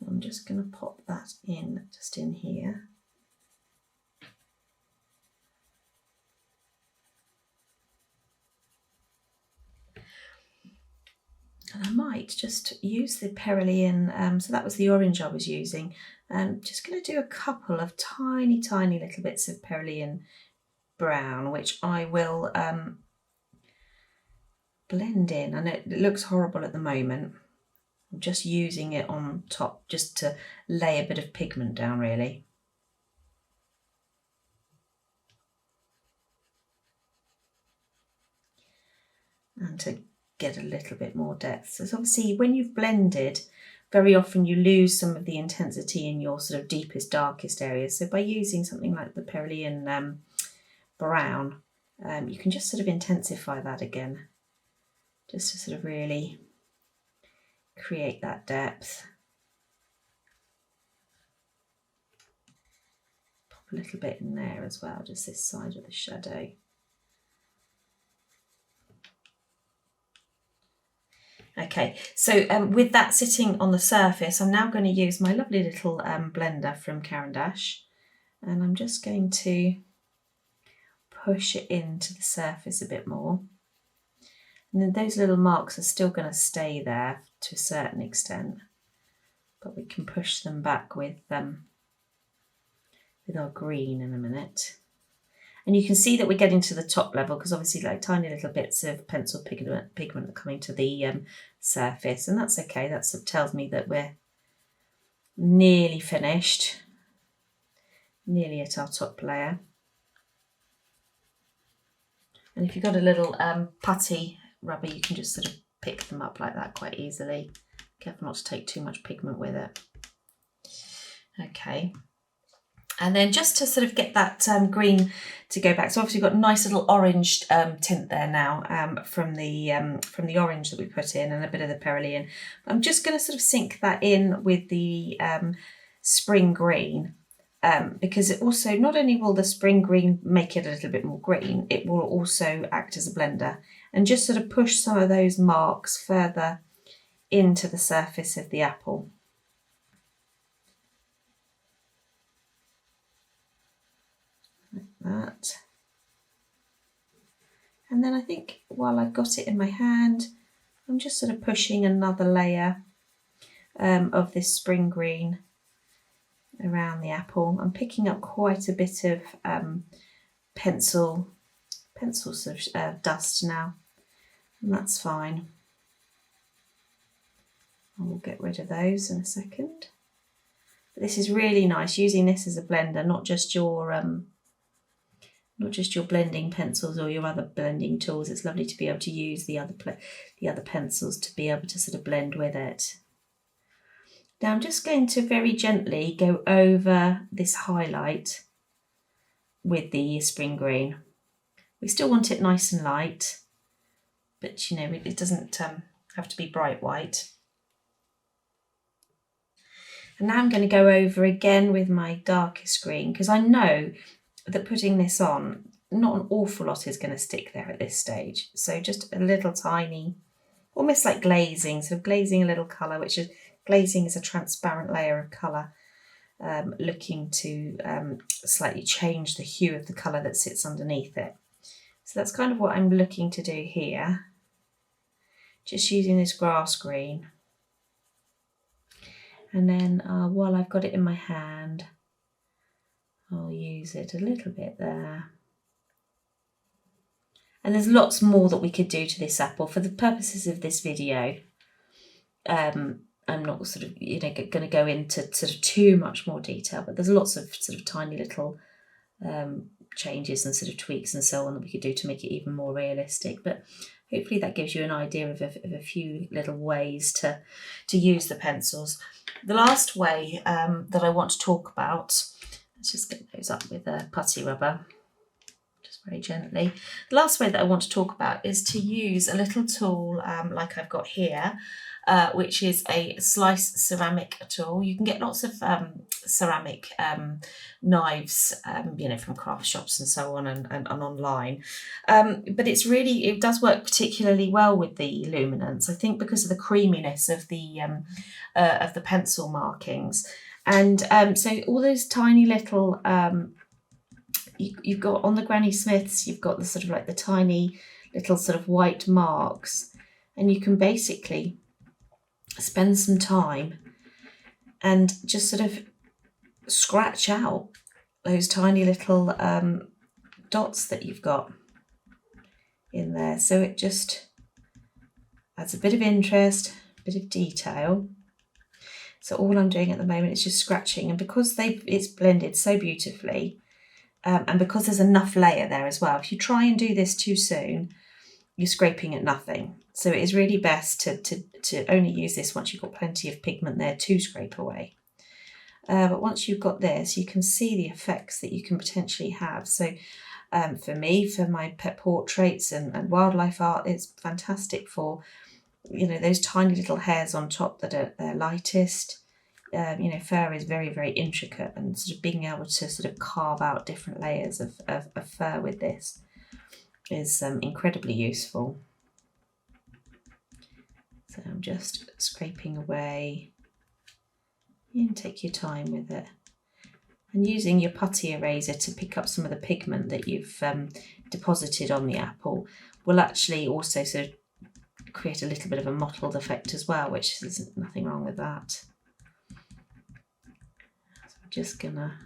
Speaker 1: I'm just going to pop that in just in here. And I might just use the Perylene, so that was the orange I was using. Just going to do a couple of tiny little bits of Perylene brown, which I will blend in. And it looks horrible at the moment. I'm just using it on top just to lay a bit of pigment down, really. And to get a little bit more depth. So obviously when you've blended, very often you lose some of the intensity in your sort of deepest, darkest areas. So by using something like the Perylene brown, you can just sort of intensify that again, just to sort of really create that depth. Pop a little bit in there as well, just this side of the shadow. Okay, so with that sitting on the surface, I'm now going to use my lovely little blender from Caran, and I'm just going to push it into the surface a bit more. And then those little marks are still going to stay there to a certain extent, but we can push them back with our green in a minute. And you can see that we're getting to the top level because obviously like tiny little bits of pencil pigment are coming to the surface, and that's okay. That tells me that we're nearly finished, nearly at our top layer. And if you've got a little putty rubber, you can just sort of pick them up like that quite easily. Careful not to take too much pigment with it. Okay. And then just to sort of get that green to go back, so obviously we've got a nice little orange tint there now from the orange that we put in and a bit of the Perylene. I'm just going to sort of sink that in with the spring green, because it also, not only will the spring green make it a little bit more green, it will also act as a blender and just sort of push some of those marks further into the surface of the apple. That. And then I think while I've got it in my hand, I'm just sort of pushing another layer of this spring green around the apple. I'm picking up quite a bit of pencil sort of dust now, and that's fine. I will get rid of those in a second. But this is really nice, using this as a blender, not just your blending pencils or your other blending tools. It's lovely to be able to use the other pencils to be able to sort of blend with it. Now I'm just going to very gently go over this highlight with the spring green. We still want it nice and light, but you know, it doesn't have to be bright white. And now I'm going to go over again with my darkest green, because I know that putting this on, not an awful lot is going to stick there at this stage. So just a little tiny, almost like glazing, so glazing a little colour, which is, glazing is a transparent layer of colour, looking to slightly change the hue of the colour that sits underneath it. So that's kind of what I'm looking to do here. Just using this grass green. And then while I've got it in my hand, I'll use it a little bit there. And there's lots more that we could do to this apple. For the purposes of this video, I'm not sort of, going to go into sort of too much more detail, but there's lots of sort of tiny little changes and sort of tweaks and so on that we could do to make it even more realistic. But hopefully that gives you an idea of a few little ways to use the pencils. The last way that I want to talk about, let's just get those up with a putty rubber, just very gently. The last way that I want to talk about is to use a little tool like I've got here, which is a slice ceramic tool. You can get lots of ceramic knives, from craft shops and so on, and online. But it does work particularly well with the luminance, I think, because of the creaminess of the pencil markings. And so all those tiny little, you've got on the Granny Smiths, you've got the sort of like the tiny little sort of white marks, and you can basically spend some time and just sort of scratch out those tiny little dots that you've got in there. So it just adds a bit of interest, a bit of detail. So all I'm doing at the moment is just scratching, and because it's blended so beautifully, and because there's enough layer there as well, if you try and do this too soon, you're scraping at nothing. So it is really best to only use this once you've got plenty of pigment there to scrape away. But once you've got this, you can see the effects that you can potentially have. So for me, for my pet portraits and wildlife art, it's fantastic for, those tiny little hairs on top that are they're lightest. Fur is very, very intricate, and sort of being able to sort of carve out different layers of fur with this is incredibly useful. So I'm just scraping away. You can take your time with it, and using your putty eraser to pick up some of the pigment that you've deposited on the apple will actually also sort of create a little bit of a mottled effect as well, which is nothing wrong with that. So I'm just gonna,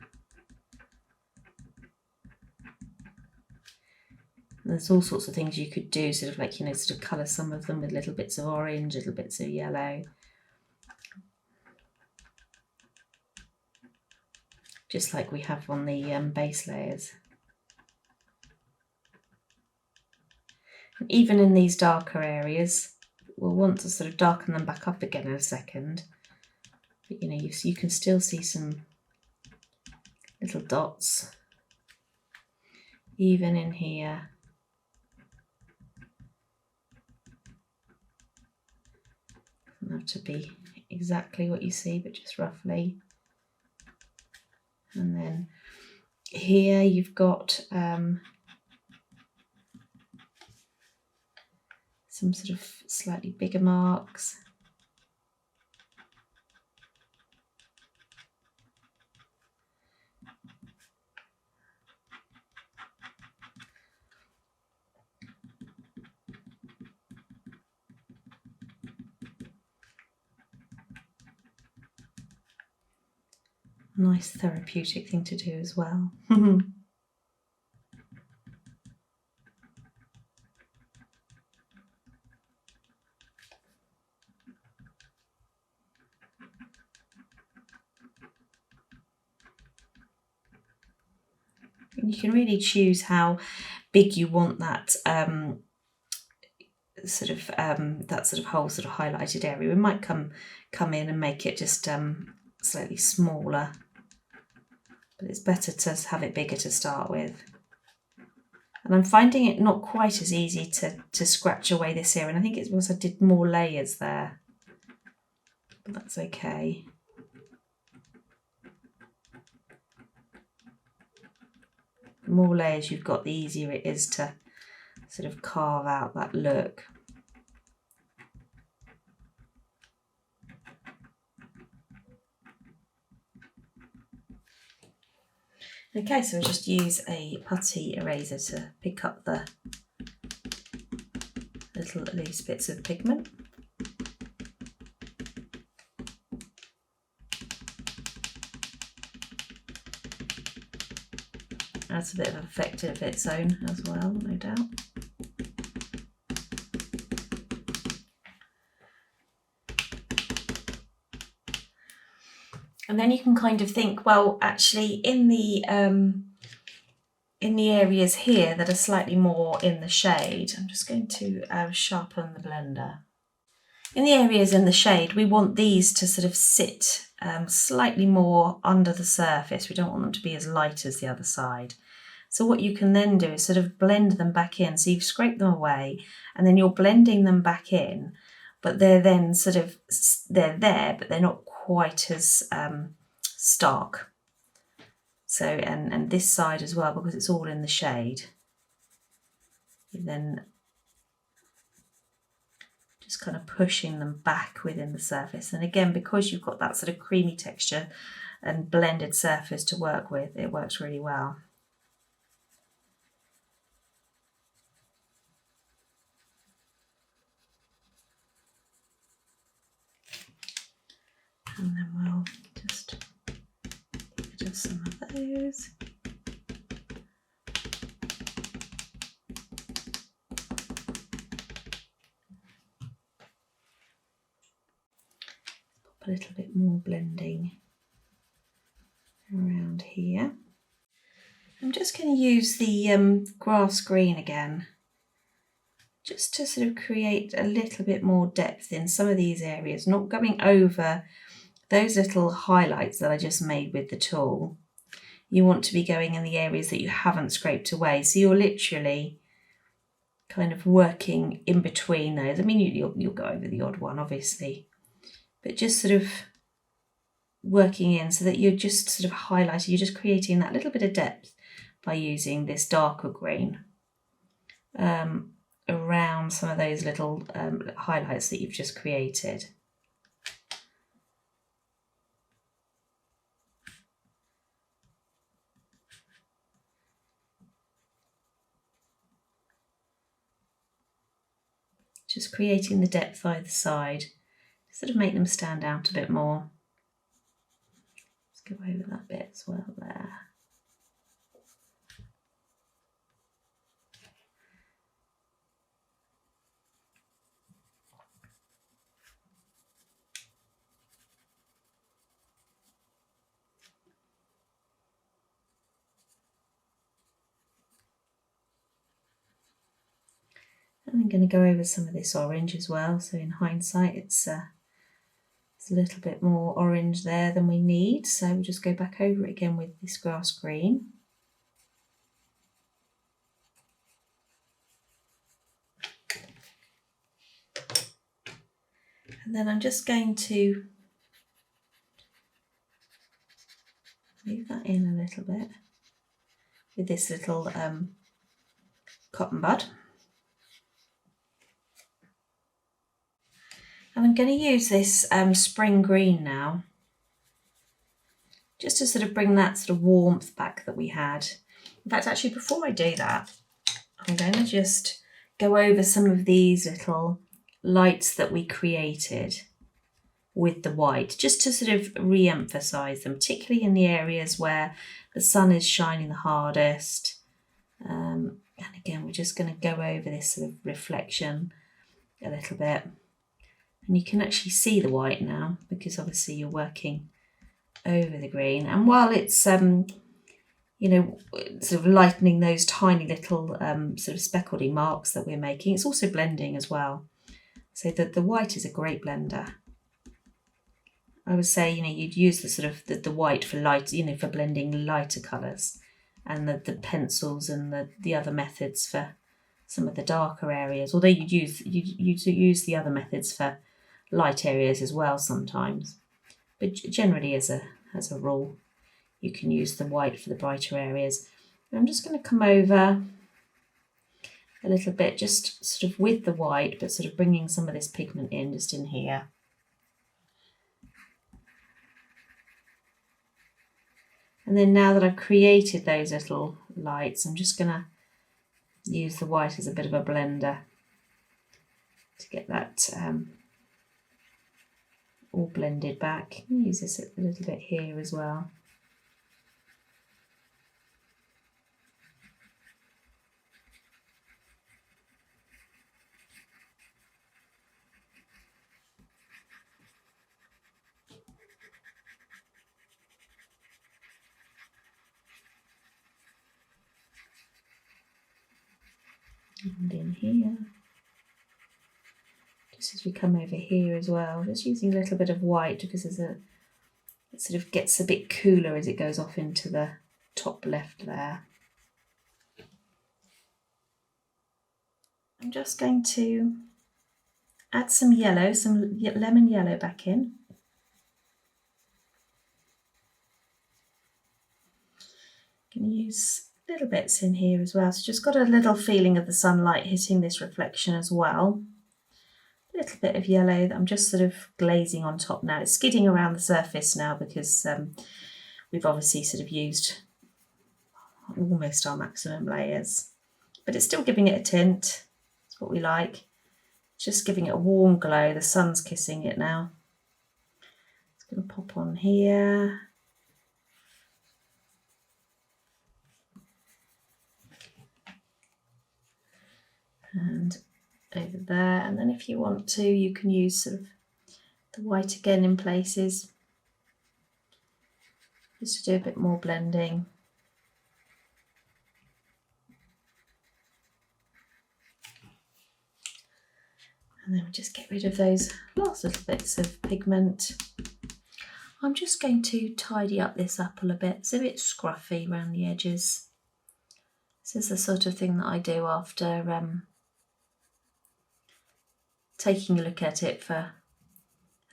Speaker 1: there's all sorts of things you could do, sort of like, sort of colour some of them with little bits of orange, little bits of yellow. Just like we have on the base layers. And even in these darker areas, we'll want to sort of darken them back up again in a second. But you can still see some little dots, even in here. Doesn't have to be exactly what you see, but just roughly. And then here you've got some sort of slightly bigger marks. Nice therapeutic thing to do as well. You can really choose how big you want that sort of whole sort of highlighted area. We might come in and make it just slightly smaller, but it's better to have it bigger to start with. And I'm finding it not quite as easy to scratch away this here, and I think it's because I did more layers there, but that's okay. The more layers you've got, the easier it is to sort of carve out that look. Okay, so we'll just use a putty eraser to pick up the little loose bits of pigment. Adds a bit of effect of its own as well, no doubt. And then you can kind of think, well, actually in the areas here that are slightly more in the shade, I'm just going to sharpen the blender. In the areas in the shade, we want these to sort of sit slightly more under the surface. We don't want them to be as light as the other side. So what you can then do is sort of blend them back in. So you've scraped them away and then you're blending them back in, but they're then sort of, they're there, but they're not quite as stark. So, and this side as well, because it's all in the shade. You then just kind of pushing them back within the surface. And again, because you've got that sort of creamy texture and blended surface to work with, it works really well. And then we'll just get rid of some of those. Pop a little bit more blending around here. I'm just going to use the grass green again, just to sort of create a little bit more depth in some of these areas, not going over those little highlights that I just made with the tool. You want to be going in the areas that you haven't scraped away. So you're literally kind of working in between those. I mean, you'll go over the odd one, obviously, but just sort of working in so that you're just sort of highlighting, you're just creating that little bit of depth by using this darker green around some of those little highlights that you've just created. Just creating the depth either side, to sort of make them stand out a bit more. Let's go over that bit as well there. And I'm going to go over some of this orange as well. So in hindsight, it's a little bit more orange there than we need. So we'll just go back over it again with this grass green. And then I'm just going to move that in a little bit with this little cotton bud. And I'm going to use this spring green now, just to sort of bring that sort of warmth back that we had. In fact, actually, before I do that, I'm going to just go over some of these little lights that we created with the white, just to sort of re-emphasize them, particularly in the areas where the sun is shining the hardest. And again, we're just going to go over this sort of reflection a little bit. And you can actually see the white now, because obviously you're working over the green. And while it's, you know, sort of lightening those tiny little sort of speckledy marks that we're making, it's also blending as well. So that the white is a great blender. I would say, you know, you'd use the sort of the white for light, you know, for blending lighter colours, and the pencils and the other methods for some of the darker areas. Although you'd use the other methods for light areas as well sometimes, but generally as a rule, you can use the white for the brighter areas. And I'm just going to come over a little bit, just sort of with the white, but sort of bringing some of this pigment in just in here. And then now that I've created those little lights, I'm just going to use the white as a bit of a blender to get that all blended back. Use this a little bit here as well. And in here. Just as we come over here as well, just using a little bit of white because it sort of gets a bit cooler as it goes off into the top left there. I'm just going to add some yellow, some lemon yellow back in. Going to use little bits in here as well. So just got a little feeling of the sunlight hitting this reflection as well. A little bit of yellow that I'm just sort of glazing on top now. It's skidding around the surface now because we've obviously sort of used almost our maximum layers. But it's still giving it a tint. That's what we like. Just giving it a warm glow. The sun's kissing it now. It's going to pop on here. And over there, and then if you want to, you can use sort of the white again in places, just to do a bit more blending. And then we just get rid of those last little bits of pigment. I'm just going to tidy up this apple a bit. It's a bit scruffy around the edges. This is the sort of thing that I do after taking a look at it for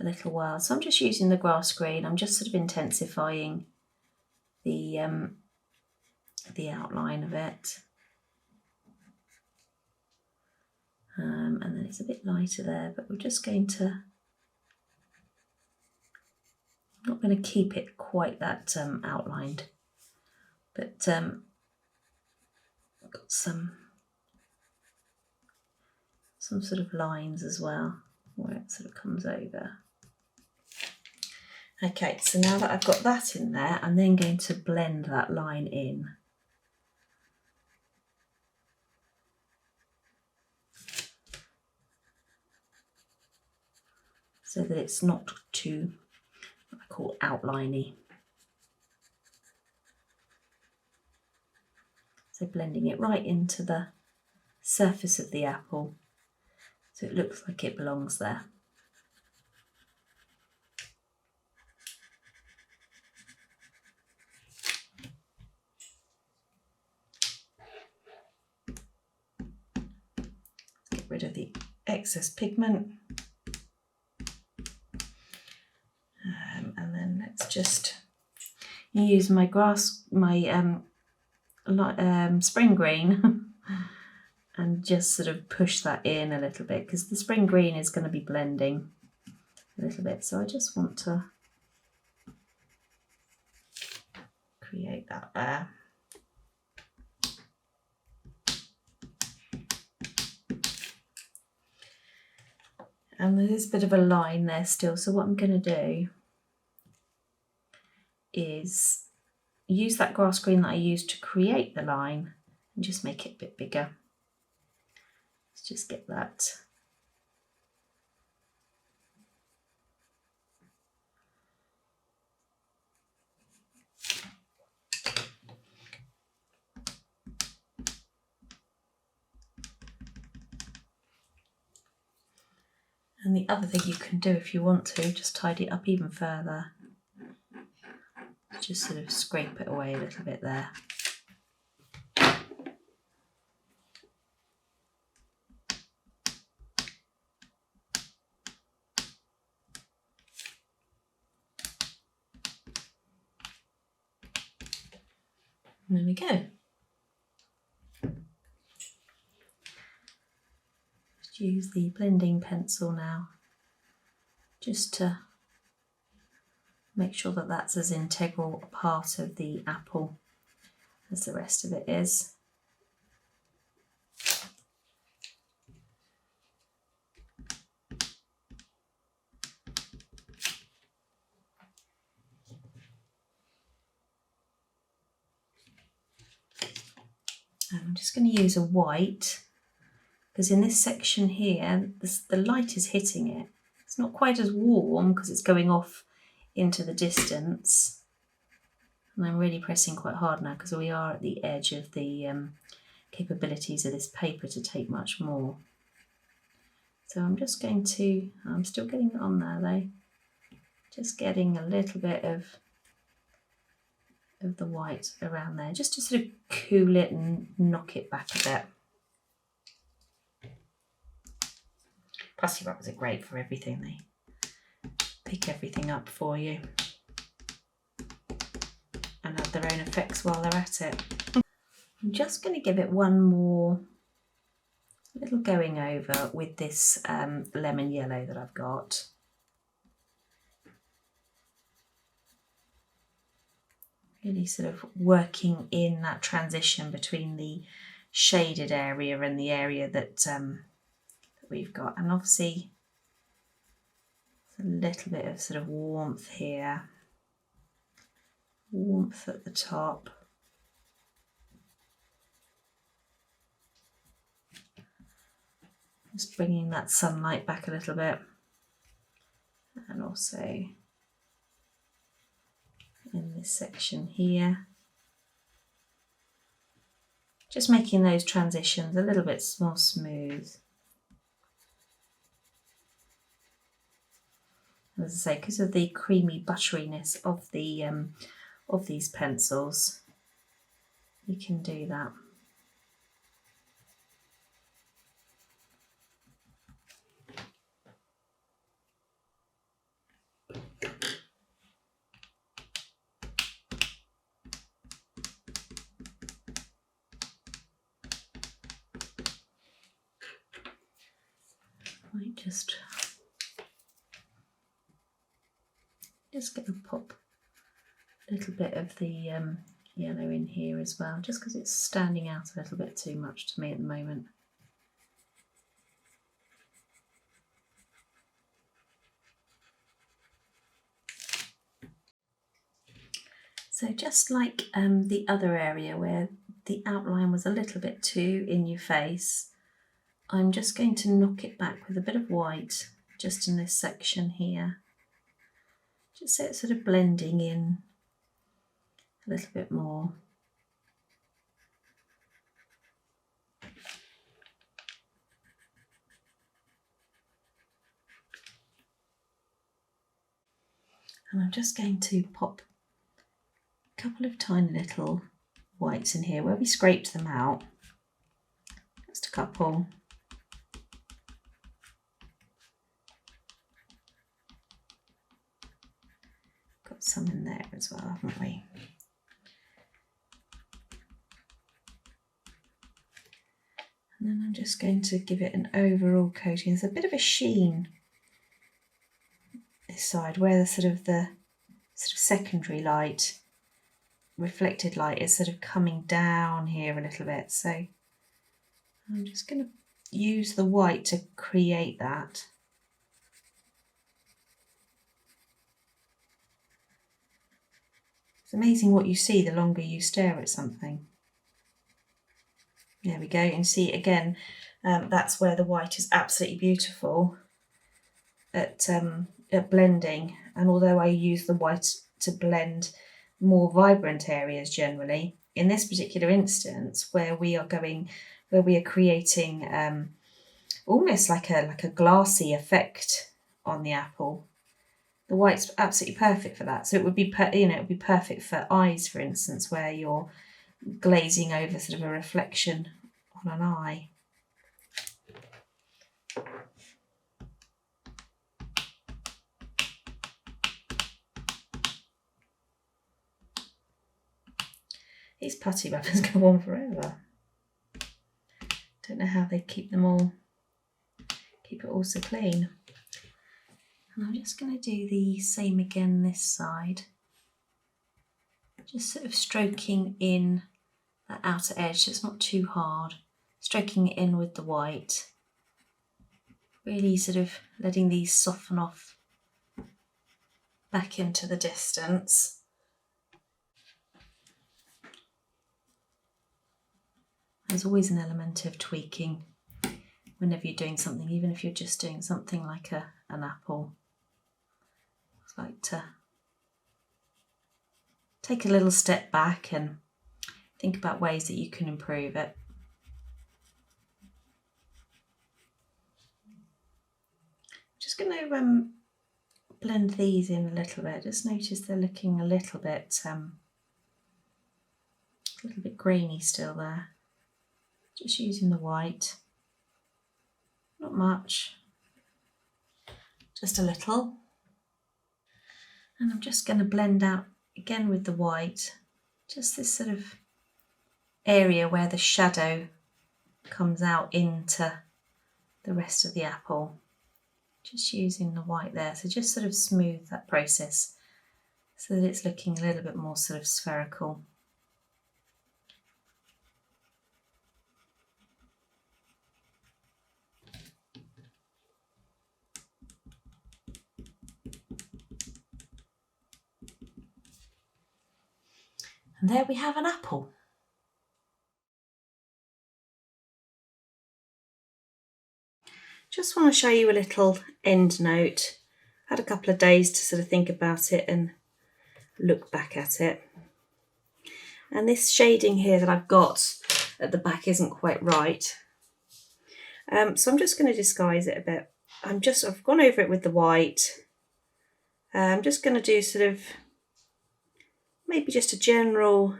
Speaker 1: a little while. So I'm just using the grass green. I'm just sort of intensifying the outline of it. And then it's a bit lighter there, but we're just going to, I'm not going to keep it quite that outlined, but I've got some sort of lines as well where it sort of comes over. Okay, so now that I've got that in there, I'm then going to blend that line in. So that it's not too, what I call outliney. So blending it right into the surface of the apple, so it looks like it belongs there. Let's get rid of the excess pigment. And then let's just use my spring green and just sort of push that in a little bit, because the spring green is going to be blending a little bit. So I just want to create that there. And there's a bit of a line there still. So what I'm going to do is use that grass green that I used to create the line and just make it a bit bigger. Let's just get that. And the other thing you can do if you want to, just tidy it up even further. Just sort of scrape it away a little bit there. And there we go. Just use the blending pencil now, just to make sure that that's as integral a part of the apple as the rest of it is. And I'm just going to use a white, because in this section here, the light is hitting it. It's not quite as warm because it's going off into the distance, and I'm really pressing quite hard now because we are at the edge of the capabilities of this paper to take much more. So I'm just going to, I'm still getting it on there though, just getting a little bit of the white around there, just to sort of cool it and knock it back a bit. Putty rubbers are great for everything. They pick everything up for you and have their own effects while they're at it. I'm just going to give it one more little going over with this lemon yellow that I've got. Really sort of working in that transition between the shaded area and the area that we've got, and obviously a little bit of sort of warmth here, warmth at the top. Just bringing that sunlight back a little bit, and also in this section here, just making those transitions a little bit more smooth. As I say, because of the creamy butteriness of the of these pencils, you can do that. Might just going to pop a little bit of the yellow in here as well, just because it's standing out a little bit too much to me at the moment. So just like the other area where the outline was a little bit too in your face, I'm just going to knock it back with a bit of white just in this section here, just so it's sort of blending in a little bit more. And I'm just going to pop a couple of tiny little whites in here where we scraped them out, just a couple. Got some in there as well, haven't we? And then I'm just going to give it an overall coating. There's a bit of a sheen this side where the sort of secondary light, reflected light, is sort of coming down here a little bit. So I'm just going to use the white to create that. It's amazing what you see the longer you stare at something. There we go, and see again, that's where the white is absolutely beautiful at blending. And although I use the white to blend more vibrant areas generally, in this particular instance where we are creating almost like a glassy effect on the apple, the white's absolutely perfect for that. So it would be it would be perfect for eyes, for instance, where you're glazing over sort of a reflection on an eye. These putty rubbers go on forever. Don't know how they keep it all so clean. And I'm just going to do the same again this side. Just sort of stroking in that outer edge so it's not too hard. Stroking it in with the white. Really sort of letting these soften off back into the distance. There's always an element of tweaking whenever you're doing something, even if you're just doing something like an apple. It's like to take a little step back and think about ways that you can improve it. just going to blend these in a little bit. Just notice they're looking a little bit grainy still there. Just using the white, not much, just a little. And I'm just going to blend out again with the white, just this sort of area where the shadow comes out into the rest of the apple. Just using the white there, so just sort of smooth that process so that it's looking a little bit more sort of spherical. And there we have an apple. Just want to show you a little end note. Had a couple of days to sort of think about it and look back at it. And this shading here that I've got at the back isn't quite right. So I'm just going to disguise it a bit. I've gone over it with the white. I'm just going to do sort of maybe just a general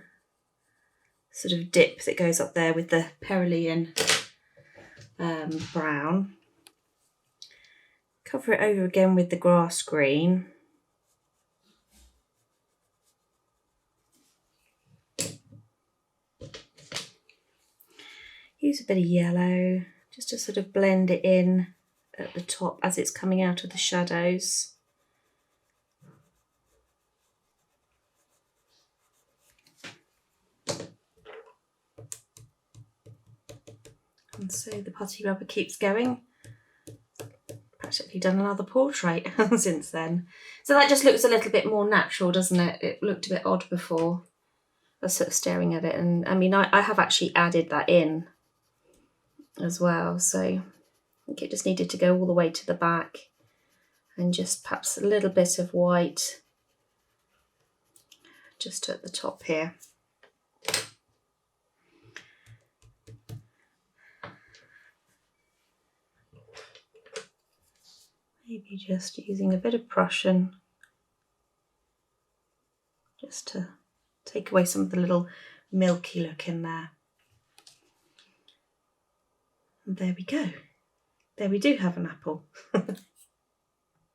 Speaker 1: sort of dip that goes up there with the Perulian brown. Cover it over again with the grass green. Use a bit of yellow just to sort of blend it in at the top as it's coming out of the shadows. And so the putty rubber keeps going. Practically done another portrait since then. So that just looks a little bit more natural, doesn't it? It looked a bit odd before. I was sort of staring at it, and I mean, I have actually added that in as well. So I think it just needed to go all the way to the back and just perhaps a little bit of white just at the top here. Maybe just using a bit of Prussian just to take away some of the little milky look in there. And there we go. There we do have an apple.